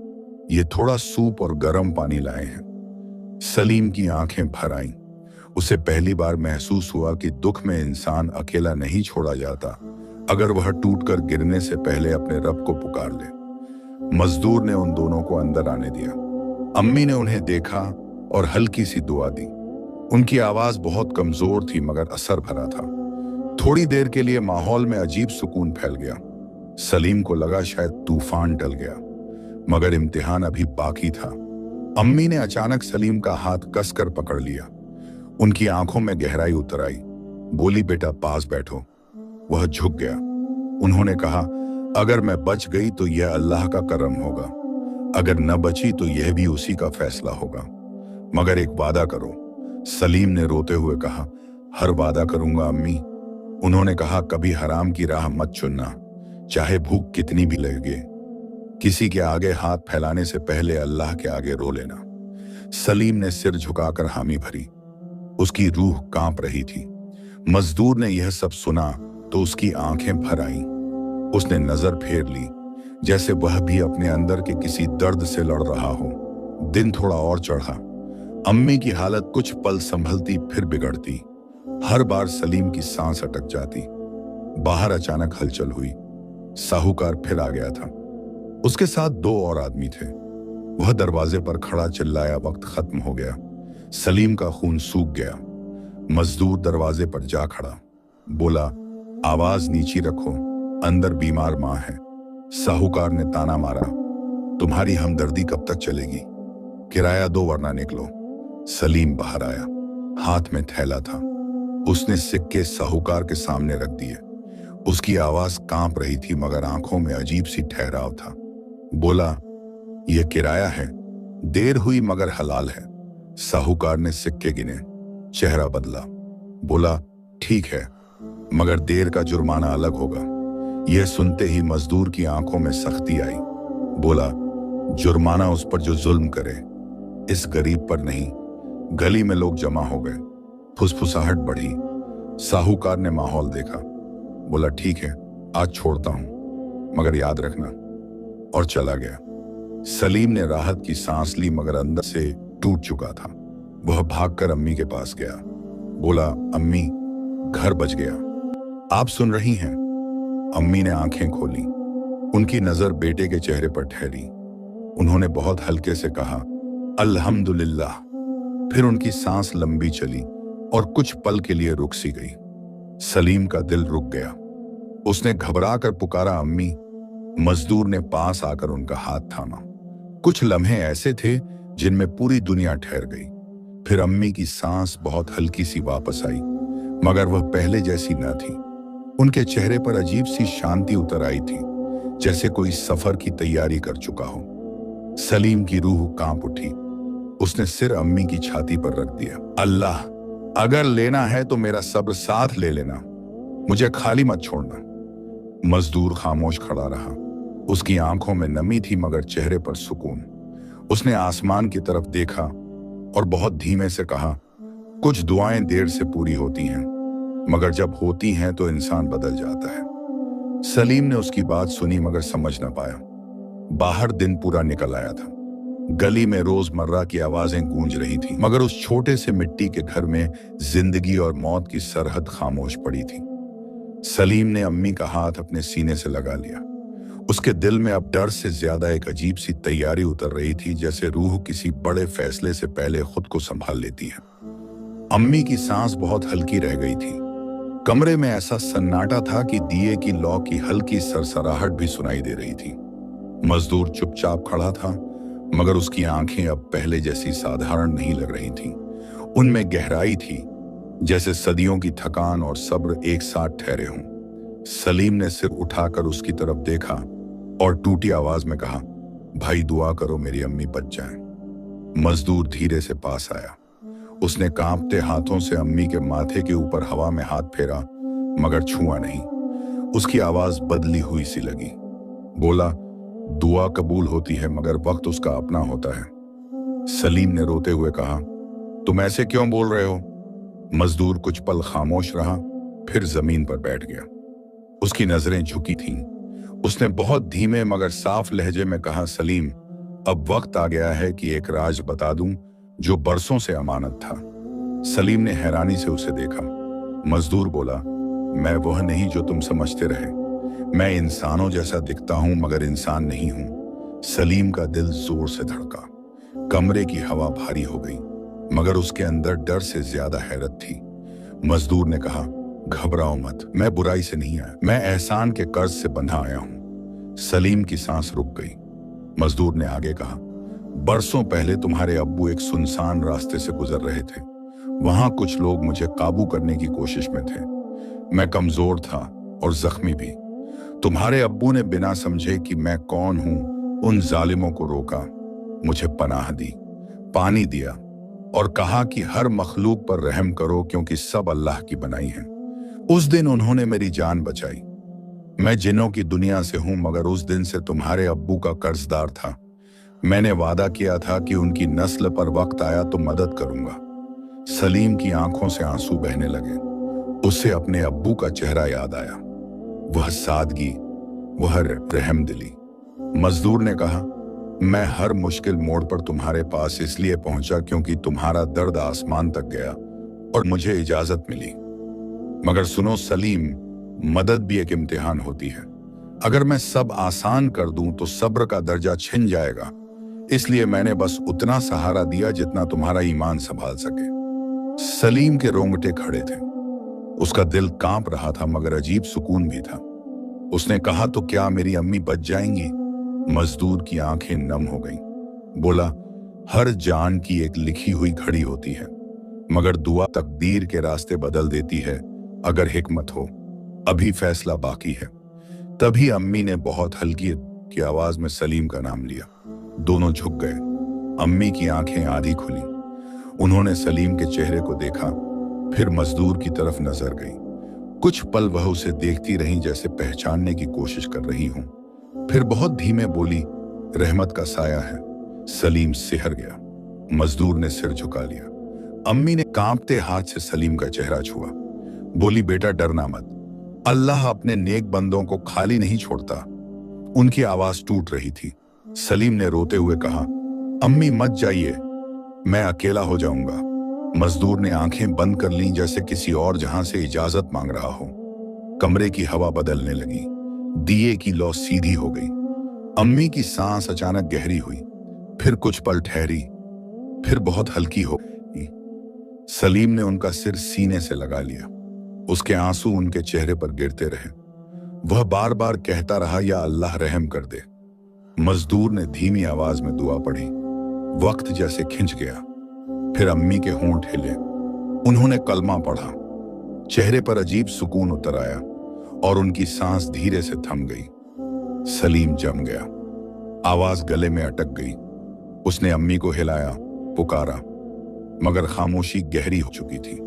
ये थोड़ा सूप और गर्म पानी लाए हैं। सलीम की आंखें भर आईं। उसे पहली बार महसूस हुआ कि दुख में इंसान अकेला नहीं छोड़ा जाता अगर वह टूटकर गिरने से पहले अपने रब को पुकार ले। मजदूर ने उन दोनों को अंदर आने दिया। अम्मी ने उन्हें देखा और हल्की सी दुआ दी। उनकी आवाज बहुत कमजोर थी मगर असर भरा था। थोड़ी देर के लिए माहौल में अजीब सुकून फैल गया। सलीम को लगा शायद तूफान टल गया, मगर इम्तिहान अभी बाकी था। अम्मी ने अचानक सलीम का हाथ कसकर पकड़ लिया। उनकी आंखों में गहराई उतर आई। बोली, बेटा, पास बैठो। वह झुक गया। उन्होंने कहा, अगर मैं बच गई तो यह अल्लाह का करम होगा, अगर न बची तो यह भी उसी का फैसला होगा, मगर एक वादा करो। सलीम ने रोते हुए कहा, हर वादा करूंगा अम्मी। उन्होंने कहा, कभी हराम की राह मत चुनना, चाहे भूख कितनी भी लगे। किसी के आगे हाथ फैलाने से पहले अल्लाह के आगे रो लेना। सलीम ने सिर झुकाकर हामी भरी। उसकी रूह कांप रही थी। मजदूर ने यह सब सुना तो उसकी आंखें भर आईं। उसने नजर फेर ली, जैसे वह भी अपने अंदर के किसी दर्द से लड़ रहा हो। दिन थोड़ा और चढ़ा। अम्मी की हालत कुछ पल संभलती फिर बिगड़ती। हर बार सलीम की सांस अटक जाती। बाहर अचानक हलचल हुई। साहूकार फिर आ गया था। उसके साथ दो और आदमी थे। वह दरवाजे पर खड़ा चिल्लाया, वक्त खत्म हो गया। सलीम का खून सूख गया। मजदूर दरवाजे पर जा खड़ा। बोला, आवाज नीची रखो, अंदर बीमार मां है। साहूकार ने ताना मारा, तुम्हारी हमदर्दी कब तक चलेगी? किराया दो वरना निकलो। सलीम बाहर आया। हाथ में थैला था। उसने सिक्के साहूकार के सामने रख दिए। उसकी आवाज कांप रही थी मगर आंखों में अजीब सी ठहराव था। बोला, यह किराया है, देर हुई मगर हलाल है। साहूकार ने सिक्के गिने। चेहरा बदला। बोला, ठीक है, मगर देर का जुर्माना अलग होगा। यह सुनते ही मजदूर की आंखों में सख्ती आई। बोला, जुर्माना उस पर जो जुल्म करे, इस गरीब पर नहीं। गली में लोग जमा हो गए। फुसफुसाहट बढ़ी। साहूकार ने माहौल देखा। बोला, ठीक है, आज छोड़ता हूं, मगर याद रखना, और चला गया। सलीम ने राहत की सांस ली मगर अंदर से टूट चुका था। वह भागकर अम्मी के पास गया। बोला, अम्मी, घर बच गया, आप सुन रही हैं? अम्मी ने आंखें खोली। उनकी नजर बेटे के चेहरे पर ठहरी। उन्होंने बहुत हल्के से कहा, अल्हम्दुलिल्लाह। फिर उनकी सांस लंबी चली और कुछ पल के लिए रुक सी गई। सलीम का दिल रुक गया। उसने घबरा कर पुकारा, अम्मी। मजदूर ने पास आकर उनका हाथ थामा। कुछ लम्हे ऐसे थे जिनमें पूरी दुनिया ठहर गई। फिर अम्मी की सांस बहुत हल्की सी वापस आई। मगर वह पहले जैसी न थी। उनके चेहरे पर अजीब सी शांति उतर आई थी, जैसे कोई सफर की तैयारी कर चुका हो। सलीम की रूह कांप उठी। उसने सिर अम्मी की छाती पर रख दिया। अल्लाह, अगर लेना है तो मेरा सब्र साथ ले लेना, मुझे खाली मत छोड़ना। मजदूर खामोश खड़ा रहा। उसकी आंखों में नमी थी मगर चेहरे पर सुकून। उसने आसमान की तरफ देखा और बहुत धीमे से कहा, कुछ दुआएं देर से पूरी होती हैं, मगर जब होती हैं तो इंसान बदल जाता है। सलीम ने उसकी बात सुनी मगर समझ न पाया। बाहर दिन पूरा निकल आया था। गली में रोजमर्रा की आवाजें गूंज रही थी, मगर उस छोटे से मिट्टी के घर में जिंदगी और मौत की सरहद खामोश पड़ी थी। सलीम ने अम्मी का हाथ अपने सीने से लगा लिया। उसके दिल में अब डर से ज्यादा एक अजीब सी तैयारी उतर रही थी, जैसे रूह किसी बड़े फैसले से पहले खुद को संभाल लेती है। अम्मी की सांस बहुत हल्की रह गई थी। कमरे में ऐसा सन्नाटा था कि दिए की लौ की हल्की सरसराहट भी सुनाई दे रही थी। मजदूर चुपचाप खड़ा था, मगर उसकी आंखें अब पहले जैसी साधारण नहीं लग रही थीं। उनमें गहराई थी, जैसे सदियों की थकान और सब्र एक साथ ठहरे हों। सलीम ने सिर उठाकर उसकी तरफ देखा और टूटी आवाज में कहा, भाई दुआ करो मेरी अम्मी बच जाएं। मजदूर धीरे से पास आया। उसने कांपते हाथों से अम्मी के माथे के ऊपर हवा में हाथ फेरा, मगर छुआ नहीं। उसकी आवाज बदली हुई सी लगी। बोला, दुआ कबूल होती है मगर वक्त उसका अपना होता है। सलीम ने रोते हुए कहा, तुम ऐसे क्यों बोल रहे हो? मजदूर कुछ पल खामोश रहा, फिर जमीन पर बैठ गया। उसकी नजरें झुकी थीं। उसने बहुत धीमे मगर साफ लहजे में कहा, सलीम, अब वक्त आ गया है कि एक राज बता दूं जो बरसों से अमानत था। सलीम ने हैरानी से उसे देखा। मजदूर बोला, मैं वह नहीं जो तुम समझते रहे। मैं इंसानों जैसा दिखता हूं मगर इंसान नहीं हूं। सलीम का दिल जोर से धड़का। कमरे की हवा भारी हो गई, मगर उसके अंदर डर से ज्यादा हैरत थी। मजदूर ने कहा, घबराओ मत, मैं बुराई से नहीं आया, मैं एहसान के कर्ज से बंधा आया हूं। सलीम की सांस रुक गई। मजदूर ने आगे कहा, बरसों पहले तुम्हारे अब्बू एक सुनसान रास्ते से गुजर रहे थे। वहां कुछ लोग मुझे काबू करने की कोशिश में थे। मैं कमजोर था और जख्मी भी। तुम्हारे अब्बू ने बिना समझे कि मैं कौन हूं उन जालिमों को रोका, मुझे पनाह दी, पानी दिया और कहा कि हर मखलूक पर रहम करो क्योंकि सब अल्लाह की बनाई है। उस दिन उन्होंने मेरी जान बचाई। मैं जिन्नों की दुनिया से हूं मगर उस दिन से तुम्हारे अब्बू का कर्जदार था। मैंने वादा किया था कि उनकी नस्ल पर वक्त आया तो मदद करूंगा। सलीम की आंखों से आंसू बहने लगे। उसे अपने अब्बू का चेहरा याद आया, वह सादगी, वह रहमदिली। मजदूर ने कहा, मैं हर मुश्किल मोड़ पर तुम्हारे पास इसलिए पहुंचा क्योंकि तुम्हारा दर्द आसमान तक गया और मुझे इजाजत मिली। मगर सुनो सलीम, मदद भी एक इम्तिहान होती है। अगर मैं सब आसान कर दूं तो सब्र का दर्जा छिन जाएगा। इसलिए मैंने बस उतना सहारा दिया जितना तुम्हारा ईमान संभाल सके। सलीम के रोंगटे खड़े थे। उसका दिल कांप रहा था मगर अजीब सुकून भी था। उसने कहा, तो क्या मेरी अम्मी बच जाएंगी? मजदूर की आंखें नम हो गईं। बोला, हर जान की एक लिखी हुई घड़ी होती है, मगर दुआ तकदीर के रास्ते बदल देती है अगर हिकमत हो। अभी फैसला बाकी है। तभी अम्मी ने बहुत हल्की की आवाज में सलीम का नाम लिया। दोनों झुक गए। अम्मी की आंखें आधी खुली। उन्होंने सलीम के चेहरे को देखा, फिर मजदूर की तरफ नजर गई। कुछ पल वह उसे देखती रही जैसे पहचानने की कोशिश कर रही हूं। फिर बहुत धीमे बोली, रहमत का साया है। सलीम सिहर गया। मजदूर ने सिर झुका लिया। अम्मी ने कांपते हाथ से सलीम का चेहरा छुआ। बोली, बेटा डरना मत, अल्लाह अपने नेक बंदों को खाली नहीं छोड़ता। उनकी आवाज टूट रही थी। सलीम ने रोते हुए कहा, अम्मी मत जाइए, मैं अकेला हो जाऊंगा। मजदूर ने आंखें बंद कर लीं जैसे किसी और जहां से इजाजत मांग रहा हो। कमरे की हवा बदलने लगी। दिए की लौ सीधी हो गई। अम्मी की सांस अचानक गहरी हुई, फिर कुछ पल ठहरी, फिर बहुत हल्की हो गई। सलीम ने उनका सिर सीने से लगा लिया। उसके आंसू उनके चेहरे पर गिरते रहे। वह बार बार कहता रहा, या अल्लाह रहम कर दे। मजदूर ने धीमी आवाज में दुआ पढ़ी। वक्त जैसे खिंच गया। फिर अम्मी के होंठ हिले। उन्होंने कलमा पढ़ा। चेहरे पर अजीब सुकून उतर आया और उनकी सांस धीरे से थम गई। सलीम जम गया, आवाज गले में अटक गई। उसने अम्मी को हिलाया, पुकारा, मगर खामोशी गहरी हो चुकी थी।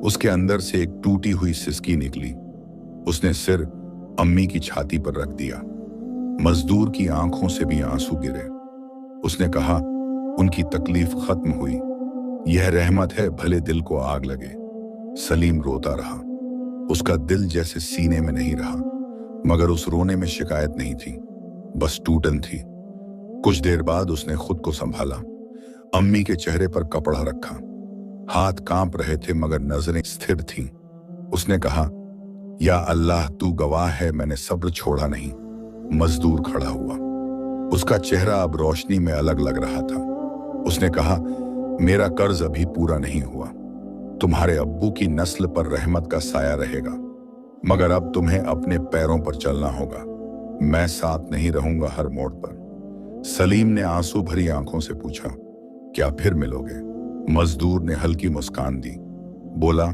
उसके अंदर से एक टूटी हुई सिसकी निकली। उसने सिर अम्मी की छाती पर रख दिया। मजदूर की आंखों से भी आंसू गिरे। उसने कहा, उनकी तकलीफ खत्म हुई। यह रहमत है, भले दिल को आग लगे। सलीम रोता रहा। उसका दिल जैसे सीने में नहीं रहा, मगर उस रोने में शिकायत नहीं थी, बस टूटन थी। कुछ देर बाद उसने खुद को संभाला, अम्मी के चेहरे पर कपड़ा रखा। हाथ कांप रहे थे मगर नजरें स्थिर थीं। उसने कहा, या अल्लाह तू गवाह है, मैंने सब्र छोड़ा नहीं। मजदूर खड़ा हुआ। उसका चेहरा अब रोशनी में अलग लग रहा था। उसने कहा, मेरा कर्ज अभी पूरा नहीं हुआ। तुम्हारे अब्बू की नस्ल पर रहमत का साया रहेगा, मगर अब तुम्हें अपने पैरों पर चलना होगा। मैं साथ नहीं रहूंगा हर मोड़ पर। सलीम ने आंसू भरी आंखों से पूछा, क्या फिर मिलोगे? मजदूर ने हल्की मुस्कान दी, बोला,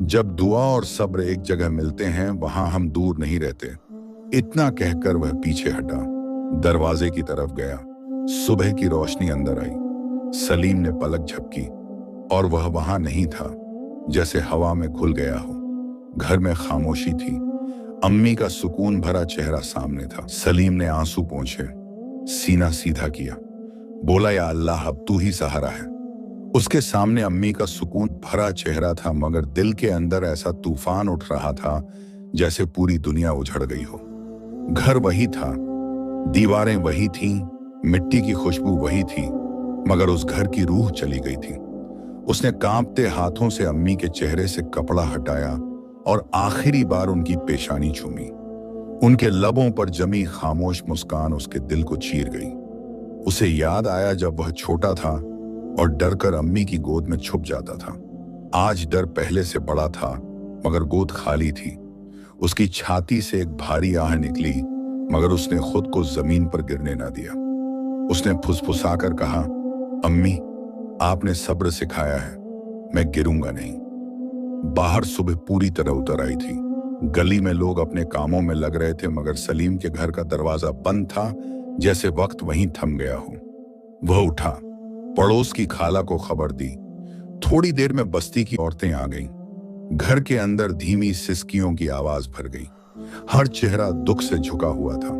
जब दुआ और सब्र एक जगह मिलते हैं वहां हम दूर नहीं रहते। इतना कहकर वह पीछे हटा, दरवाजे की तरफ गया। सुबह की रोशनी अंदर आई। सलीम ने पलक झपकी और वह वहां नहीं था, जैसे हवा में घुल गया हो। घर में खामोशी थी। अम्मी का सुकून भरा चेहरा सामने था। सलीम ने आंसू पोंछे, सीना सीधा किया, बोला, या अल्लाह अब तू ही सहारा है। उसके सामने अम्मी का सुकून भरा चेहरा था, मगर दिल के अंदर ऐसा तूफान उठ रहा था जैसे पूरी दुनिया उजड़ गई हो। घर वही था, दीवारें वही थीं, मिट्टी की खुशबू वही थी, मगर उस घर की रूह चली गई थी। उसने कांपते हाथों से अम्मी के चेहरे से कपड़ा हटाया और आखिरी बार उनकी पेशानी छूमी। उनके लबों पर जमी खामोश मुस्कान उसके दिल को चीर गई। उसे याद आया जब वह छोटा था और डरकर अम्मी की गोद में छुप जाता था। आज डर पहले से बड़ा था, मगर गोद खाली थी। उसकी छाती से एक भारी आह निकली, मगर उसने खुद को जमीन पर गिरने न दिया। उसने फुसफुसाकर कहा, अम्मी, आपने सब्र सिखाया है, मैं गिरूंगा नहीं। बाहर सुबह पूरी तरह उतर आई थी। गली में लोग अपने कामों में लग रहे थे, मगर सलीम के घर का दरवाजा बंद था, जैसे वक्त वहीं थम गया हो। वह उठा, पड़ोस की खाला को खबर दी। थोड़ी देर में बस्ती की औरतें आ गईं। घर के अंदर धीमी सिसकियों की आवाज भर गई। हर चेहरा दुख से झुका हुआ था,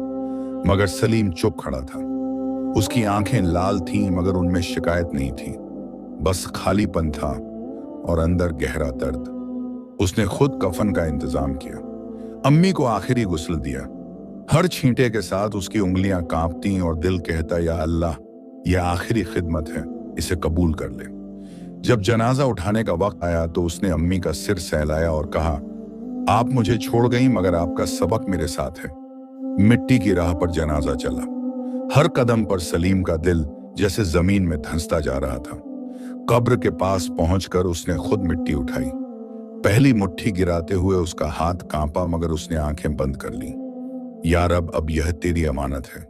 मगर सलीम चुप खड़ा था। उसकी आंखें लाल थीं, मगर उनमें शिकायत नहीं थी, बस खालीपन था और अंदर गहरा दर्द। उसने खुद कफन का इंतजाम किया, अम्मी को आखिरी गुस्ल दिया। हर छींटे के साथ उसकी उंगलियां कांपती और दिल कहता, या अल्लाह, यह आखिरी खिदमत है, इसे कबूल कर ले। जब जनाजा उठाने का वक्त आया तो उसने अम्मी का सिर सहलाया और कहा, आप मुझे छोड़ गई, मगर आपका सबक मेरे साथ है। मिट्टी की राह पर जनाजा चला। हर कदम पर सलीम का दिल जैसे जमीन में धंसता जा रहा था। कब्र के पास पहुंचकर उसने खुद मिट्टी उठाई। पहली मुट्ठी गिराते हुए उसका हाथ कांपा, मगर उसने आंखें बंद कर ली। या रब, अब यह तेरी अमानत है।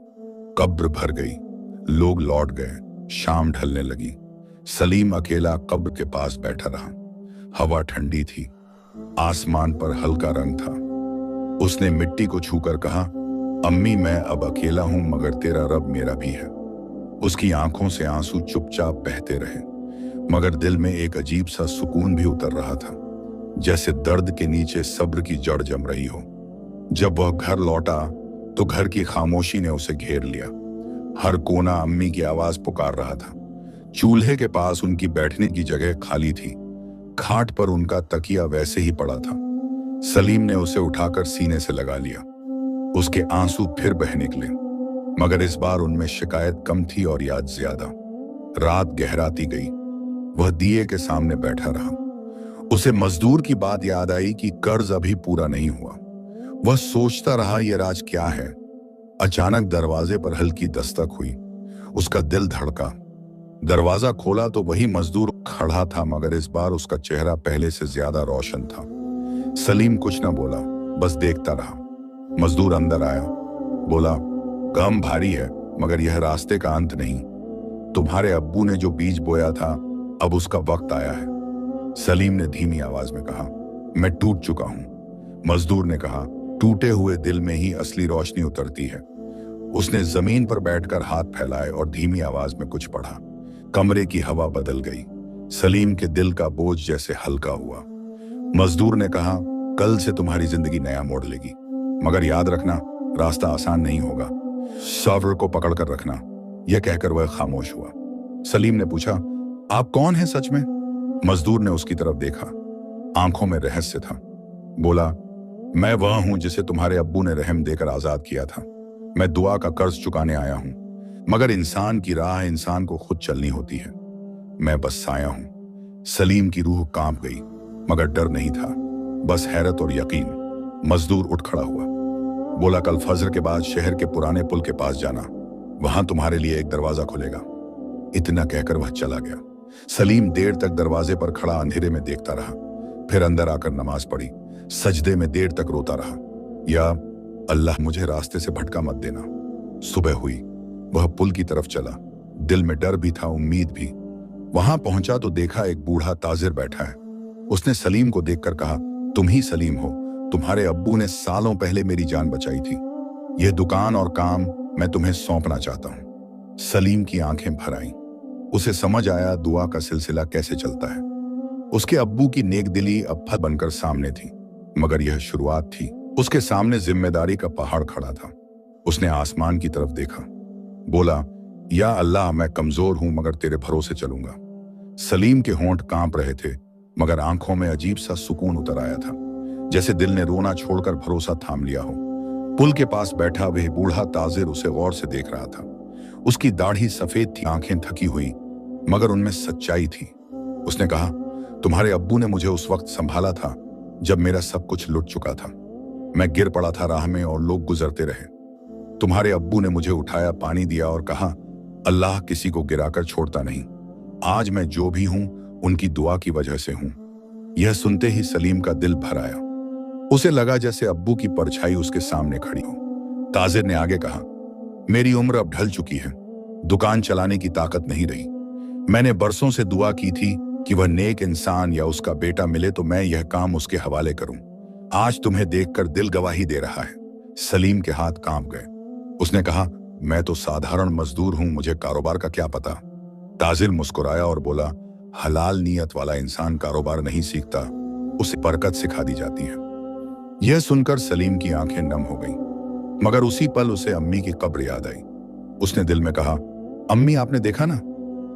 कब्र भर गई, लोग लौट गए, शाम ढलने लगी। सलीम अकेला कब्र के पास बैठा रहा। हवा ठंडी थी, आसमान पर हल्का रंग था। उसने मिट्टी को छूकर कहा, अम्मी, मैं अब अकेला हूं, मगर तेरा रब मेरा भी है। उसकी आंखों से आंसू चुपचाप बहते रहे, मगर दिल में एक अजीब सा सुकून भी उतर रहा था, जैसे दर्द के नीचे सब्र की जड़ जम रही हो। जब वह घर लौटा तो घर की खामोशी ने उसे घेर लिया। हर कोना अम्मी की आवाज पुकार रहा था। चूल्हे के पास उनकी बैठने की जगह खाली थी। खाट पर उनका तकिया वैसे ही पड़ा था। सलीम ने उसे उठाकर सीने से लगा लिया। उसके आंसू फिर बह निकले, मगर इस बार उनमें शिकायत कम थी और याद ज्यादा। रात गहराती गई। वह दिए के सामने बैठा रहा। उसे मजदूर की बात याद आई कि कर्ज अभी पूरा नहीं हुआ। वह सोचता रहा, यह राज क्या है। अचानक दरवाजे पर हल्की दस्तक हुई। उसका दिल धड़का। दरवाजा खोला तो वही मजदूर खड़ा था, मगर इस बार उसका चेहरा पहले से ज्यादा रोशन था। सलीम कुछ न बोला, बस देखता रहा। मजदूर अंदर आया, बोला, काम भारी है, मगर यह रास्ते का अंत नहीं। तुम्हारे अब्बू ने जो बीज बोया था, अब उसका वक्त आया है। सलीम ने धीमी आवाज में कहा, मैं टूट चुका हूं। मजदूर ने कहा, टूटे हुए दिल में ही असली रोशनी उतरती है। उसने जमीन पर बैठकर हाथ फैलाए और धीमी आवाज में कुछ पढ़ा। कमरे की हवा बदल गई। सलीम के दिल का बोझ जैसे हल्का हुआ। मजदूर ने कहा, कल से तुम्हारी जिंदगी नया मोड़ लेगी, मगर याद रखना रास्ता आसान नहीं होगा। सब्र को पकड़कर रखना। यह कहकर वह खामोश हुआ। सलीम ने पूछा, आप कौन हैं सच में? मजदूर ने उसकी तरफ देखा। आंखों में रहस्य था। बोला, मैं वह हूं जिसे तुम्हारे अब्बू ने रहम देकर आजाद किया था। मैं दुआ का कर्ज चुकाने आया हूं, मगर इंसान की राह इंसान को खुद चलनी होती है। मैं बस साया हूं। सलीम की रूह कांप गई, मगर डर नहीं था, बस हैरत और यकीन। मजदूर उठ खड़ा हुआ। बोला, कल फजर के बाद शहर के पुराने पुल के पास जाना, वहां तुम्हारे लिए एक दरवाजा खुलेगा। इतना कहकर वह चला गया। सलीम देर तक दरवाजे पर खड़ा अंधेरे में देखता रहा, फिर अंदर आकर नमाज पढ़ी। सजदे में देर तक रोता रहा, या अल्लाह मुझे रास्ते से भटका मत देना। सुबह हुई। वह पुल की तरफ चला। दिल में डर भी था, उम्मीद भी। वहां पहुंचा तो देखा एक बूढ़ा ताजिर बैठा है। उसने सलीम को देखकर कहा, तुम ही सलीम हो? तुम्हारे अब्बू ने सालों पहले मेरी जान बचाई थी। यह दुकान और काम मैं तुम्हें सौंपना चाहता हूं। सलीम की आंखें भर आईं। उसे समझ आया दुआ का सिलसिला कैसे चलता है। उसके अब्बू की नेकदिली अब फल बनकर सामने थी, मगर यह शुरुआत थी। उसके सामने जिम्मेदारी का पहाड़ खड़ा था। उसने आसमान की तरफ देखा। बोला, या अल्लाह, मैं कमजोर हूं, मगर तेरे भरोसे चलूंगा। सलीम के होंठ कांप रहे थे, मगर आंखों में अजीब सा सुकून उतर आया था, जैसे दिल ने रोना छोड़कर भरोसा थाम लिया हो। पुल के पास बैठा वह बूढ़ा ताजिर उसे गौर से देख रहा था। उसकी दाढ़ी सफेद थी, आंखें थकी हुई, मगर उनमें सच्चाई थी। उसने कहा, तुम्हारे अब्बू ने मुझे उस वक्त संभाला था जब मेरा सब कुछ लुट चुका था। मैं गिर पड़ा था राह में और लोग गुजरते रहे। तुम्हारे अब्बू ने मुझे उठाया, पानी दिया और कहा, अल्लाह किसी को गिराकर छोड़ता नहीं। आज मैं जो भी हूं उनकी दुआ की वजह से हूं। यह सुनते ही सलीम का दिल भर आया। उसे लगा जैसे अब्बू की परछाई उसके सामने खड़ी हो। ताजिर ने आगे कहा, मेरी उम्र अब ढल चुकी है, दुकान चलाने की ताकत नहीं रही। मैंने बरसों से दुआ की थी कि वह नेक इंसान या उसका बेटा मिले तो मैं यह काम उसके हवाले करूं। आज तुम्हें देखकर दिल गवाही दे रहा है। सलीम के हाथ कांप गए। उसने कहा, मैं तो साधारण मजदूर हूं, मुझे कारोबार का क्या पता। ताजिर मुस्कुराया और बोला, हलाल नीयत वाला इंसान कारोबार नहीं सीखता, उसे बरकत सिखा दी जाती है। यह सुनकर सलीम की आंखें नम हो गईं, मगर उसी पल उसे अम्मी की कब्र याद आई। उसने दिल में कहा, अम्मी, आपने देखा ना,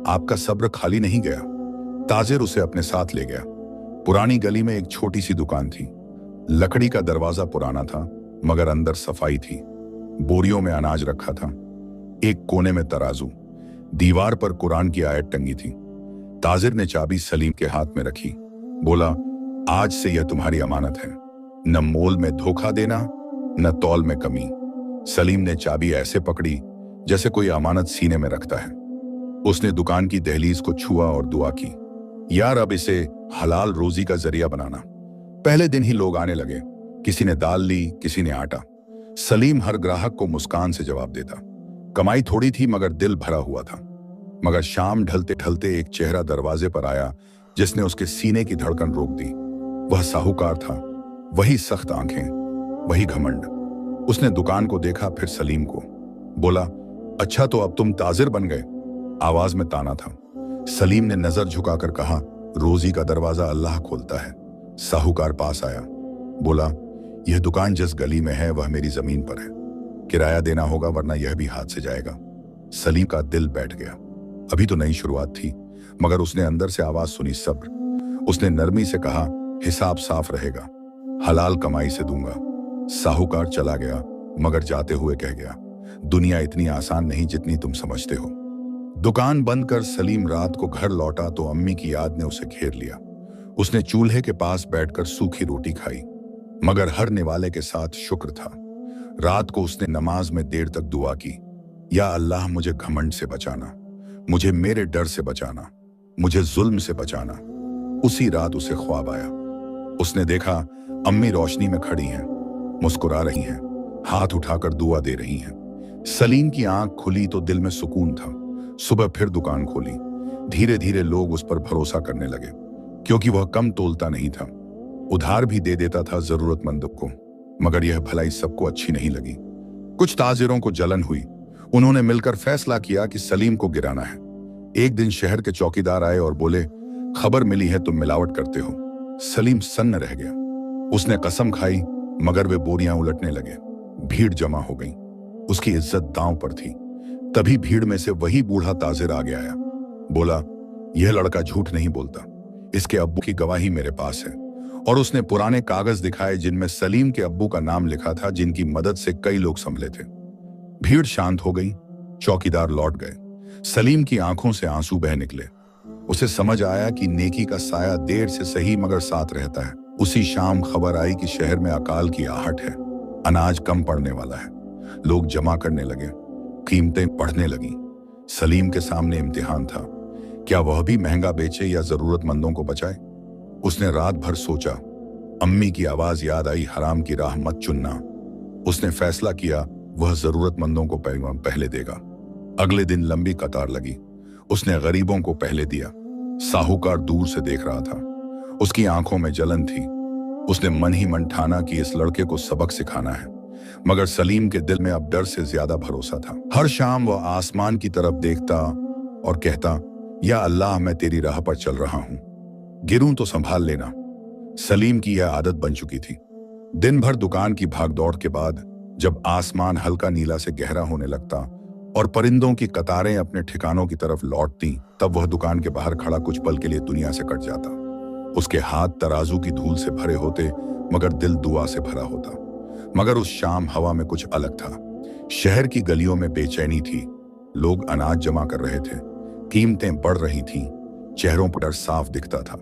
आपका सब्र खाली नहीं गया। ताजिर उसे अपने साथ ले गया। पुरानी गली में एक छोटी सी दुकान थी। लकड़ी का दरवाजा पुराना था, मगर अंदर सफाई थी। बोरियों में अनाज रखा था। एक कोने में तराजू, दीवार पर कुरान की आयत टंगी थी। ताजिर ने चाबी सलीम के हाथ में रखी। बोला, आज से यह तुम्हारी अमानत है, न मोल में धोखा देना, न तौल में कमी। सलीम ने चाबी ऐसे पकड़ी जैसे कोई अमानत सीने में रखता है। उसने दुकान की दहलीज को छुआ और दुआ की, यार अब इसे हलाल रोजी का जरिया बनाना। पहले दिन ही लोग आने लगे। किसी ने दाल ली, किसी ने आटा। सलीम हर ग्राहक को मुस्कान से जवाब देता। कमाई थोड़ी थी, मगर दिल भरा हुआ था। मगर शाम ढलते ढलते एक चेहरा दरवाजे पर आया जिसने उसके सीने की धड़कन रोक दी। वह साहूकार था। वही सख्त आंखें, वही घमंड। उसने दुकान को देखा, फिर सलीम को। बोला, अच्छा तो अब तुम ताजिर बन गए? आवाज में ताना था। सलीम ने नजर झुकाकर कहा, रोजी का दरवाजा अल्लाह खोलता है। साहूकार पास आया। बोला, यह दुकान जिस गली में है वह मेरी जमीन पर है। किराया देना होगा, वरना यह भी हाथ से जाएगा। सलीम का दिल बैठ गया। अभी तो नई शुरुआत थी, मगर उसने अंदर से आवाज सुनी, सब्र। उसने नरमी से कहा, हिसाब साफ रहेगा, हलाल कमाई से दूंगा। साहूकार चला गया, मगर जाते हुए कह गया, दुनिया इतनी आसान नहीं जितनी तुम समझते हो। दुकान बंद कर सलीम रात को घर लौटा तो अम्मी की याद ने उसे घेर लिया। उसने चूल्हे के पास बैठकर सूखी रोटी खाई, मगर हर निवाले के साथ शुक्र था। रात को उसने नमाज में देर तक दुआ की, या अल्लाह मुझे घमंड से बचाना, मुझे मेरे डर से बचाना, मुझे जुल्म से बचाना। उसी रात उसे ख्वाब आया। उसने देखा अम्मी रोशनी में खड़ी हैं, मुस्कुरा रही हैं, हाथ उठाकर दुआ दे रही हैं। सलीम की आंख खुली तो दिल में सुकून था। सुबह फिर दुकान खोली। धीरे धीरे लोग उस पर भरोसा करने लगे, क्योंकि वह कम तोलता नहीं था। उधार भी दे देता था जरूरतमंदों को, मगर यह भलाई सबको अच्छी नहीं लगी। कुछ ताजिरों को जलन हुई। उन्होंने मिलकर फैसला किया कि सलीम को गिराना है। एक दिन शहर के चौकीदार आए और बोले, खबर मिली है तुम मिलावट करते हो। सलीम सन्न रह गया। उसने कसम खाई, मगर वे बोरियां उलटने लगे। भीड़ जमा हो गई। उसकी इज्जत दांव पर थी। तभी भीड़ में से वही बूढ़ा ताजिर आगे आया। बोला, यह लड़का झूठ नहीं बोलता, इसके अब्बू की गवाही मेरे पास है। और उसने पुराने कागज दिखाए जिनमें सलीम के अब्बू का नाम लिखा था, जिनकी मदद से कई लोग संभले थे। भीड़ शांत हो गई। चौकीदार लौट गए। सलीम की आंखों से आंसू बह निकले। उसे समझ आया कि नेकी का साया देर से सही मगर साथ रहता है। उसी शाम खबर आई कि शहर में अकाल की आहट है, अनाज कम पड़ने वाला है। लोग जमा करने लगे, कीमतें बढ़ने लगी। सलीम के सामने इम्तिहान था, क्या वह भी महंगा बेचे या जरूरतमंदों को बचाए। उसने रात भर सोचा। अम्मी की आवाज याद आई, हराम की राह मत चुनना। उसने फैसला किया, वह जरूरतमंदों को पहले देगा। अगले दिन लंबी कतार लगी। उसने गरीबों को पहले दिया। साहूकार दूर से देख रहा था। उसकी आंखों में जलन थी। उसने मन ही मन ठाना कि इस लड़के को सबक सिखाना है। मगर सलीम के दिल में अब डर से ज्यादा भरोसा था। हर शाम वह आसमान की तरफ देखता और कहता, या अल्लाह, मैं तेरी राह पर चल रहा हूं, गिरूं तो संभाल लेना। सलीम की यह आदत बन चुकी थी। दिन भर दुकान की भागदौड़ के बाद जब आसमान हल्का नीला से गहरा होने लगता और परिंदों की कतारें अपने ठिकानों की तरफ लौटती, तब वह दुकान के बाहर खड़ा कुछ पल के लिए दुनिया से कट जाता। उसके हाथ तराजू की धूल से भरे होते, मगर दिल दुआ से भरा होता। मगर उस शाम हवा में कुछ अलग था। शहर की गलियों में बेचैनी थी। लोग अनाज जमा कर रहे थे, कीमतें बढ़ रही थीं, चेहरों पर डर साफ दिखता था।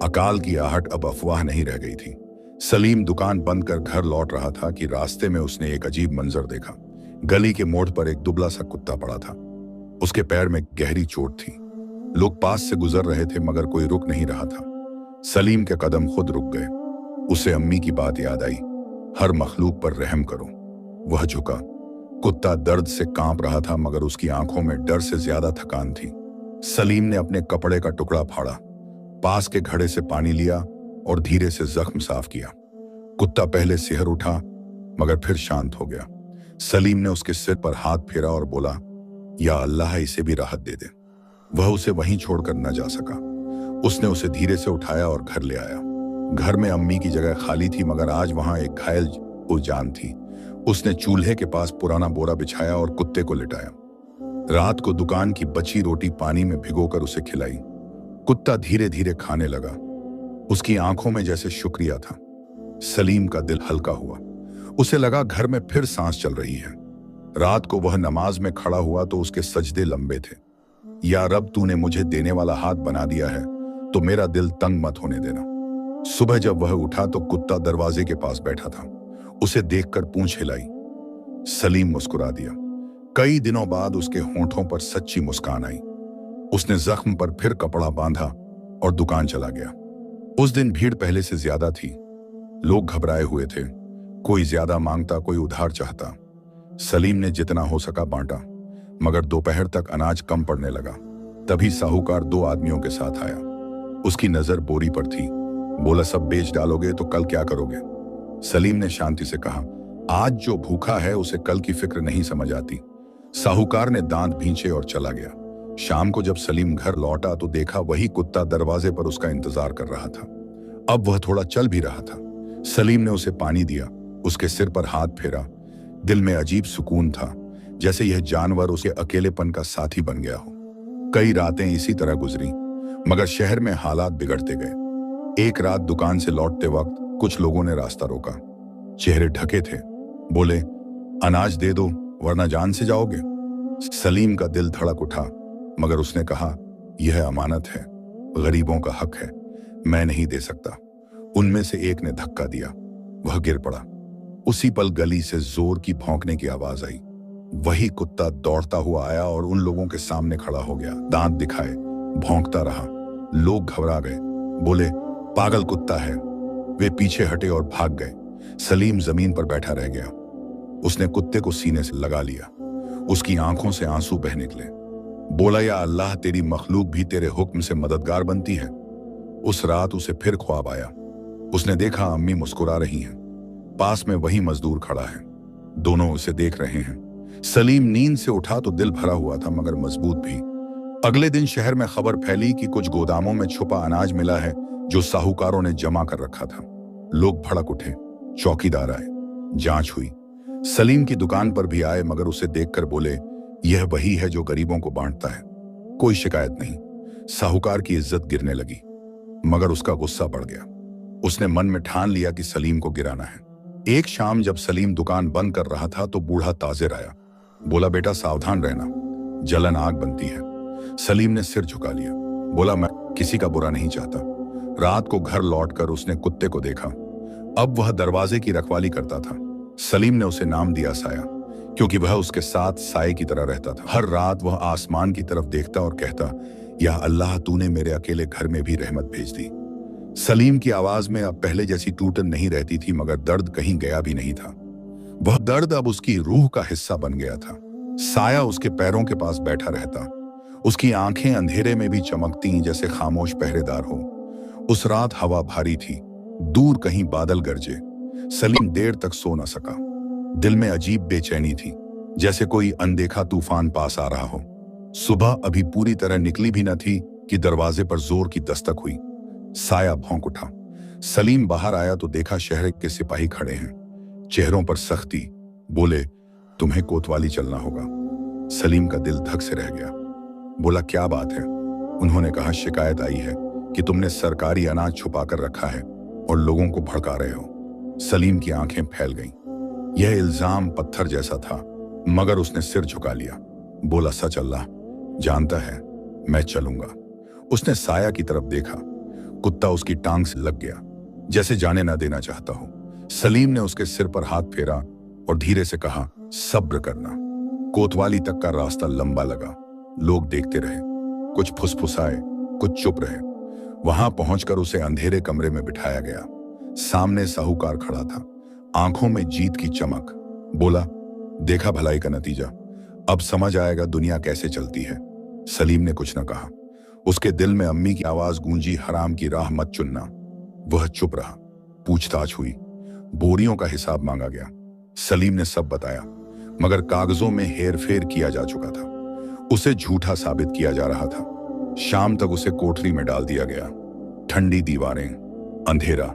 अकाल की आहट अब अफवाह नहीं रह गई थी। सलीम दुकान बंद कर घर लौट रहा था कि रास्ते में उसने एक अजीब मंजर देखा। गली के मोड़ पर एक दुबला सा कुत्ता पड़ा था। उसके पैर में गहरी चोट थी। लोग पास से गुजर रहे थे, मगर कोई रुक नहीं रहा था। सलीम के कदम खुद रुक गए। उसे अम्मी की बात याद आई, हर मखलूक पर रहम करो। वह झुका। कुत्ता दर्द से कांप रहा था, मगर उसकी आंखों में डर से ज्यादा थकान थी। सलीम ने अपने कपड़े का टुकड़ा फाड़ा, पास के घड़े से पानी लिया और धीरे से जख्म साफ किया। कुत्ता पहले सिहर उठा, मगर फिर शांत हो गया। सलीम ने उसके सिर पर हाथ फेरा और बोला, या अल्लाह, इसे भी राहत दे दे। वह उसे वहीं छोड़कर न जा सका। उसने उसे धीरे से उठाया और घर ले आया। घर में अम्मी की जगह खाली थी, मगर आज वहां एक घायल जान थी। उसने चूल्हे के पास पुराना बोरा बिछाया और कुत्ते को लिटाया। रात को दुकान की बची रोटी पानी में भिगोकर उसे खिलाई। कुत्ता धीरे धीरे खाने लगा। उसकी आंखों में जैसे शुक्रिया था। सलीम का दिल हल्का हुआ। उसे लगा घर में फिर सांस चल रही है। रात को वह नमाज में खड़ा हुआ तो उसके सजदे लंबे थे। या रब, तूने मुझे देने वाला हाथ बना दिया है, तो मेरा दिल तंग मत होने देना। सुबह जब वह उठा तो कुत्ता दरवाजे के पास बैठा था। उसे देखकर पूंछ हिलाई। सलीम मुस्कुरा दिया। कई दिनों बाद उसके होंठों पर सच्ची मुस्कान आई। उसने जख्म पर फिर कपड़ा बांधा और दुकान चला गया। उस दिन भीड़ पहले से ज्यादा थी। लोग घबराए हुए थे। कोई ज्यादा मांगता, कोई उधार चाहता। सलीम ने जितना हो सका बांटा, मगर दोपहर तक अनाज कम पड़ने लगा। तभी साहूकार 2 आदमियों के साथ आया। उसकी नजर बोरी पर थी। बोला, सब बेच डालोगे तो कल क्या करोगे। सलीम ने शांति से कहा, आज जो भूखा है उसे कल की फिक्र नहीं समझ आती। साहूकार ने दांत भींचे और चला गया। शाम को जब सलीम घर लौटा तो देखा वही कुत्ता दरवाजे पर उसका इंतजार कर रहा था। अब वह थोड़ा चल भी रहा था। सलीम ने उसे पानी दिया, उसके सिर पर हाथ फेरा। दिल में अजीब सुकून था, जैसे यह जानवर उसके अकेलेपन का साथी बन गया हो। कई रातें इसी तरह गुजरी, मगर शहर में हालात बिगड़ते गए। एक रात दुकान से लौटते वक्त कुछ लोगों ने रास्ता रोका। चेहरे ढके थे। बोले, अनाज दे दो वरना जान से जाओगे। सलीम का दिल धड़क उठा, मगर उसने कहा, यह अमानत है, गरीबों का हक है, मैं नहीं दे सकता। उनमें से एक ने धक्का दिया। वह गिर पड़ा। उसी पल गली से जोर की भौंकने की आवाज आई। वही कुत्ता दौड़ता हुआ आया और उन लोगों के सामने खड़ा हो गया। दांत दिखाए, भौंकता रहा। लोग घबरा गए। बोले, पागल कुत्ता है। वे पीछे हटे और भाग गए। सलीम जमीन पर बैठा रह गया। उसने कुत्ते को सीने से लगा लिया। उसकी आंखों से आंसू बह निकले। बोला, या अल्लाह, तेरी मखलूक भी तेरे हुक्म से मददगार बनती है। उस रात उसे फिर ख्वाब आया। उसने देखा अम्मी मुस्कुरा रही हैं। पास में वही मजदूर खड़ा है। दोनों उसे देख रहे हैं। सलीम नींद से उठा तो दिल भरा हुआ था मगर मजबूत भी। अगले दिन शहर में खबर फैली कि कुछ गोदामों में छुपा अनाज मिला है जो साहूकारों ने जमा कर रखा था। लोग भड़क उठे। चौकीदार आए, जांच हुई। सलीम की दुकान पर भी आए मगर उसे देखकर बोले, यह वही है जो गरीबों को बांटता है। कोई शिकायत नहीं। साहूकार की इज्जत गिरने लगी मगर उसका गुस्सा बढ़ गया। उसने मन में ठान लिया कि सलीम को गिराना है। एक शाम जब सलीम दुकान बंद कर रहा था तो बूढ़ा ताजिर आया। बोला, बेटा सावधान रहना, जलन आग बनती है। सलीम ने सिर झुका लिया। बोला, मैं किसी का बुरा नहीं चाहता। रात को घर लौटकर उसने कुत्ते को देखा। अब वह दरवाजे की रखवाली करता था। सलीम ने उसे नाम दिया साया, क्योंकि वह उसके साथ साए की तरह रहता था। हर रात वह आसमान की तरफ देखता और कहता, या अल्लाह, तूने मेरे अकेले घर में भी रहमत भेज दी। सलीम की आवाज में अब पहले जैसी टूटन नहीं रहती थी मगर दर्द कहीं गया भी नहीं था। वह दर्द अब उसकी रूह का हिस्सा बन गया था। साया उसके पैरों के पास बैठा रहता। उसकी आंखें अंधेरे में भी चमकती जैसे खामोश पहरेदार हो। उस रात हवा भारी थी, दूर कहीं बादल गरजे। सलीम देर तक सो न सका। दिल में अजीब बेचैनी थी, जैसे कोई अनदेखा तूफान पास आ रहा हो। सुबह अभी पूरी तरह निकली भी न थी कि दरवाजे पर जोर की दस्तक हुई। साया भौंक उठा। सलीम बाहर आया तो देखा शहर के सिपाही खड़े हैं, चेहरों पर सख्ती। बोले, तुम्हें कोतवाली चलना होगा। सलीम का दिल धक से रह गया। बोला, क्या बात है? उन्होंने कहा, शिकायत आई है कि तुमने सरकारी अनाज छुपा कर रखा है और लोगों को भड़का रहे हो। सलीम की आंखें फैल गईं। यह इल्जाम पत्थर जैसा था मगर उसने सिर झुका लिया। बोला, सच अल्लाह जानता है, मैं चलूंगा। उसने साया की तरफ देखा। कुत्ता उसकी टांग से लग गया, जैसे जाने ना देना चाहता हो। सलीम ने उसके सिर पर हाथ फेरा और धीरे से कहा, सब्र करना। कोतवाली तक का रास्ता लंबा लगा। लोग देखते रहे, कुछ फुसफुसाए, कुछ चुप रहे। वहां पहुंचकर उसे अंधेरे कमरे में बिठाया गया। सामने साहूकार खड़ा था, आंखों में जीत की चमक। बोला, देखा भलाई का नतीजा, अब समझ आएगा दुनिया कैसे चलती है। सलीम ने कुछ न कहा। उसके दिल में अम्मी की आवाज गूंजी, हराम की राह मत चुनना। वह चुप रहा। पूछताछ हुई, बोरियों का हिसाब मांगा गया। सलीम ने सब बताया मगर कागजों में हेर फेर किया जा चुका था। उसे झूठा साबित किया जा रहा था। शाम तक उसे कोठरी में डाल दिया गया। ठंडी दीवारें, अंधेरा।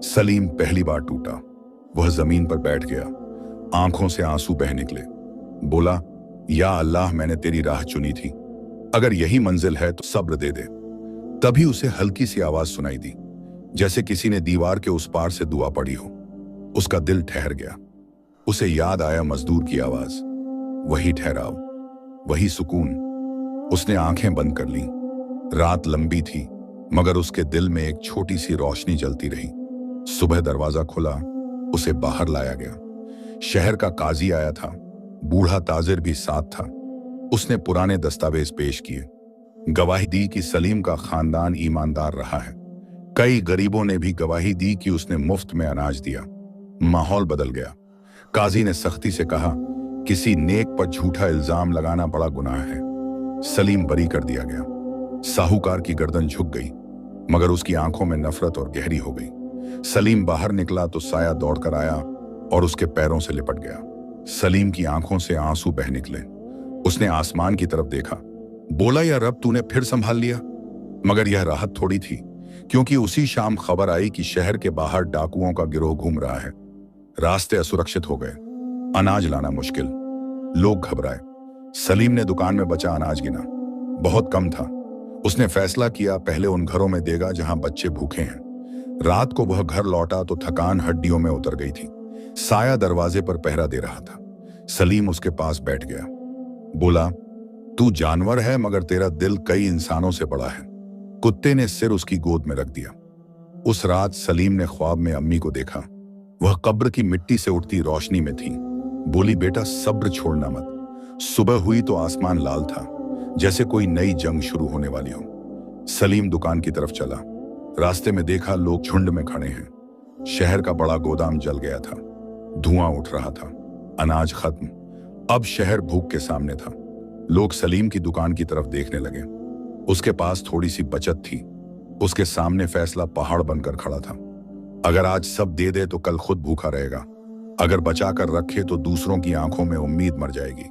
सलीम पहली बार टूटा। वह जमीन पर बैठ गया, आंखों से आंसू बह निकले। बोला, या अल्लाह, मैंने तेरी राह चुनी थी। अगर यही मंजिल है तो सब्र दे दे। तभी उसे हल्की सी आवाज सुनाई दी, जैसे किसी ने दीवार के उस पार से दुआ पड़ी हो। उसका दिल ठहर गया। उसे याद आया मजदूर की आवाज, वही ठहराव, वही सुकून। उसने आंखें बंद कर लीं। रात लंबी थी मगर उसके दिल में एक छोटी सी रोशनी जलती रही। सुबह दरवाजा खुला, उसे बाहर लाया गया। शहर का काजी आया था, बूढ़ा ताजिर भी साथ था। उसने पुराने दस्तावेज पेश किए, गवाही दी कि सलीम का खानदान ईमानदार रहा है। कई गरीबों ने भी गवाही दी कि उसने मुफ्त में अनाज दिया। माहौल बदल गया। काजी ने सख्ती से कहा, किसी नेक पर झूठा इल्जाम लगाना बड़ा गुनाह है। सलीम बरी कर दिया गया। साहूकार की गर्दन झुक गई मगर उसकी आंखों में नफरत और गहरी हो गई। सलीम बाहर निकला तो साया दौड़कर आया और उसके पैरों से लिपट गया। सलीम की आंखों से आंसू बह निकले। उसने आसमान की तरफ देखा। बोला, या रब, तूने फिर संभाल लिया। मगर यह राहत थोड़ी थी, क्योंकि उसी शाम खबर आई कि शहर के बाहर डाकुओं का गिरोह घूम रहा है। रास्ते असुरक्षित हो गए, अनाज लाना मुश्किल। लोग घबराए। सलीम ने दुकान में बचा अनाज गिना, बहुत कम था। उसने फैसला किया, पहले उन घरों में देगा जहां बच्चे भूखे हैं। रात को वह घर लौटा तो थकान हड्डियों में उतर गई थी। साया दरवाजे पर पहरा दे रहा था। सलीम उसके पास बैठ गया। बोला, तू जानवर है मगर तेरा दिल कई इंसानों से बड़ा है। कुत्ते ने सिर उसकी गोद में रख दिया। उस रात सलीम ने ख्वाब में अम्मी को देखा। वह कब्र की मिट्टी से उठती रोशनी में थी। बोली, बेटा सब्र छोड़ना मत। सुबह हुई तो आसमान लाल था, जैसे कोई नई जंग शुरू होने वाली हो। सलीम दुकान की तरफ चला। रास्ते में देखा लोग झुंड में खड़े हैं। शहर का बड़ा गोदाम जल गया था, धुआं उठ रहा था। अनाज खत्म। अब शहर भूख के सामने था। लोग सलीम की दुकान की तरफ देखने लगे। उसके पास थोड़ी सी बचत थी। उसके सामने फैसला पहाड़ बनकर खड़ा था। अगर आज सब दे दे तो कल खुद भूखा रहेगा, अगर बचा कर रखे तो दूसरों की आंखों में उम्मीद मर जाएगी।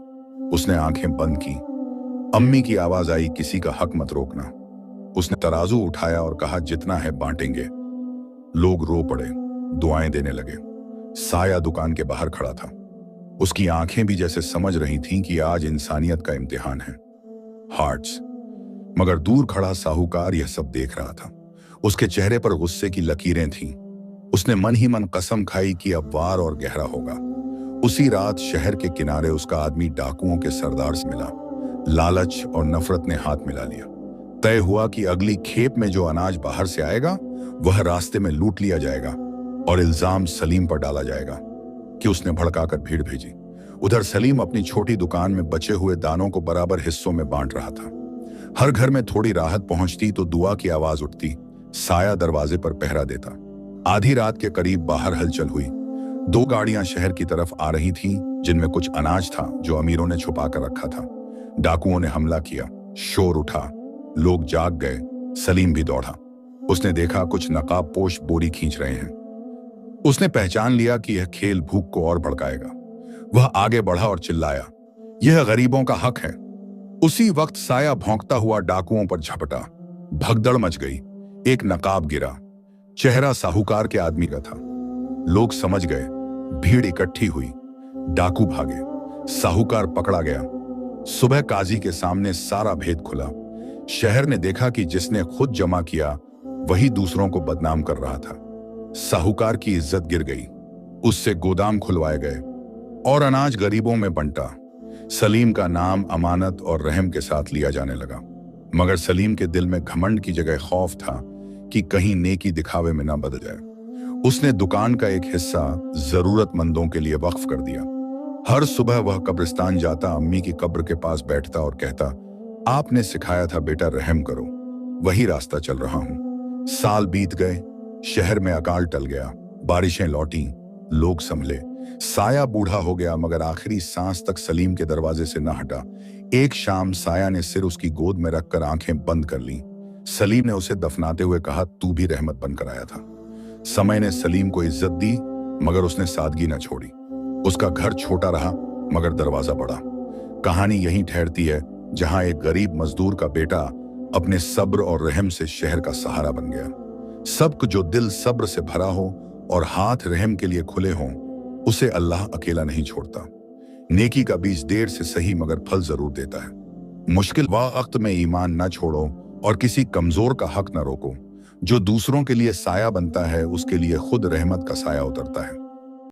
उसने आंखें बंद की। अम्मी की आवाज आई, किसी का हक मत रोकना। उसने तराजू उठाया और कहा, जितना है बांटेंगे। लोग रो पड़े, दुआएं देने लगे। साया दुकान के बाहर खड़ा था। उसकी आंखें भी जैसे समझ रही थीं कि आज इंसानियत का इम्तिहान है। हार्ट्स। मगर दूर खड़ा साहूकार यह सब देख रहा था। उसके चेहरे पर गुस्से की लकीरें थीं। उसने मन ही मन कसम खाई कि अब वार और गहरा होगा। उसी रात शहर के किनारे उसका आदमी डाकुओं के सरदार से मिला। लालच और नफरत ने हाथ मिला लिया। तय हुआ कि अगली खेप में जो अनाज बाहर से आएगा वह रास्ते में लूट लिया जाएगा और इल्जाम सलीम पर डाला जाएगा कि उसने भड़काकर भीड़ भेजी। उधर सलीम अपनी छोटी दुकान में बचे हुए दानों को बराबर हिस्सों में बांट रहा था। हर घर में थोड़ी राहत पहुंचती तो दुआ की आवाज उठती। साया दरवाजे पर पहरा देता। आधी रात के करीब बाहर हलचल हुई। 2 गाड़ियां शहर की तरफ आ रही थीं, जिनमें कुछ अनाज था जो अमीरों ने छुपा कर रखा था। डाकुओं ने हमला किया। शोर उठा। लोग जाग गए। सलीम भी दौड़ा। उसने देखा कुछ नकाब पोश बोरी खींच रहे हैं। उसने पहचान लिया कि यह खेल भूख को और भड़काएगा। वह आगे बढ़ा और चिल्लाया, यह गरीबों का हक है। उसी वक्त साया भौंकता हुआ डाकुओं पर झपटा। भगदड़ मच गई। एक नकाब गिरा। चेहरा साहूकार के आदमी का था। लोग समझ गए। भीड़ इकट्ठी हुई। डाकू भागे। साहूकार पकड़ा गया। सुबह काजी के सामने सारा भेद खुला। शहर ने देखा कि जिसने खुद जमा किया वही दूसरों को बदनाम कर रहा था। साहूकार की इज्जत गिर गई। उससे गोदाम खुलवाए गए और अनाज गरीबों में बंटा। सलीम का नाम अमानत और रहम के साथ लिया जाने लगा। मगर सलीम के दिल में घमंड की जगह खौफ था कि कहीं नेकी दिखावे में ना बदल जाए। उसने दुकान का एक हिस्सा जरूरतमंदों के लिए वक्फ कर दिया। हर सुबह वह कब्रिस्तान जाता, अम्मी की कब्र के पास बैठता और कहता, आपने सिखाया था बेटा, रहम करो। वही रास्ता चल रहा हूं। साल बीत गए। शहर में अकाल टल गया। बारिशें लौटी। लोग संभले। साया बूढ़ा हो गया, मगर आखिरी सांस तक सलीम के दरवाजे से न हटा। एक शाम साया ने सिर उसकी गोद में रखकर आंखें बंद कर लीं। सलीम ने उसे दफनाते हुए कहा, तू भी रहमत बनकर आया था। समय ने सलीम को इज्जत दी, मगर उसने सादगी न छोड़ी। उसका घर छोटा रहा, मगर दरवाजा बड़ा। कहानी यहीं ठहरती है, जहां एक गरीब मजदूर का बेटा अपने सब्र और रहम से शहर का सहारा बन गया। सबक जो दिल सब्र से भरा हो और हाथ रहम के लिए खुले हों, उसे अल्लाह अकेला नहीं छोड़ता। नेकी का बीज देर से सही मगर फल जरूर देता है। मुश्किल वक्त में ईमान न छोड़ो और किसी कमजोर का हक न रोको। जो दूसरों के लिए साया बनता है, उसके लिए खुद रहमत का साया उतरता है।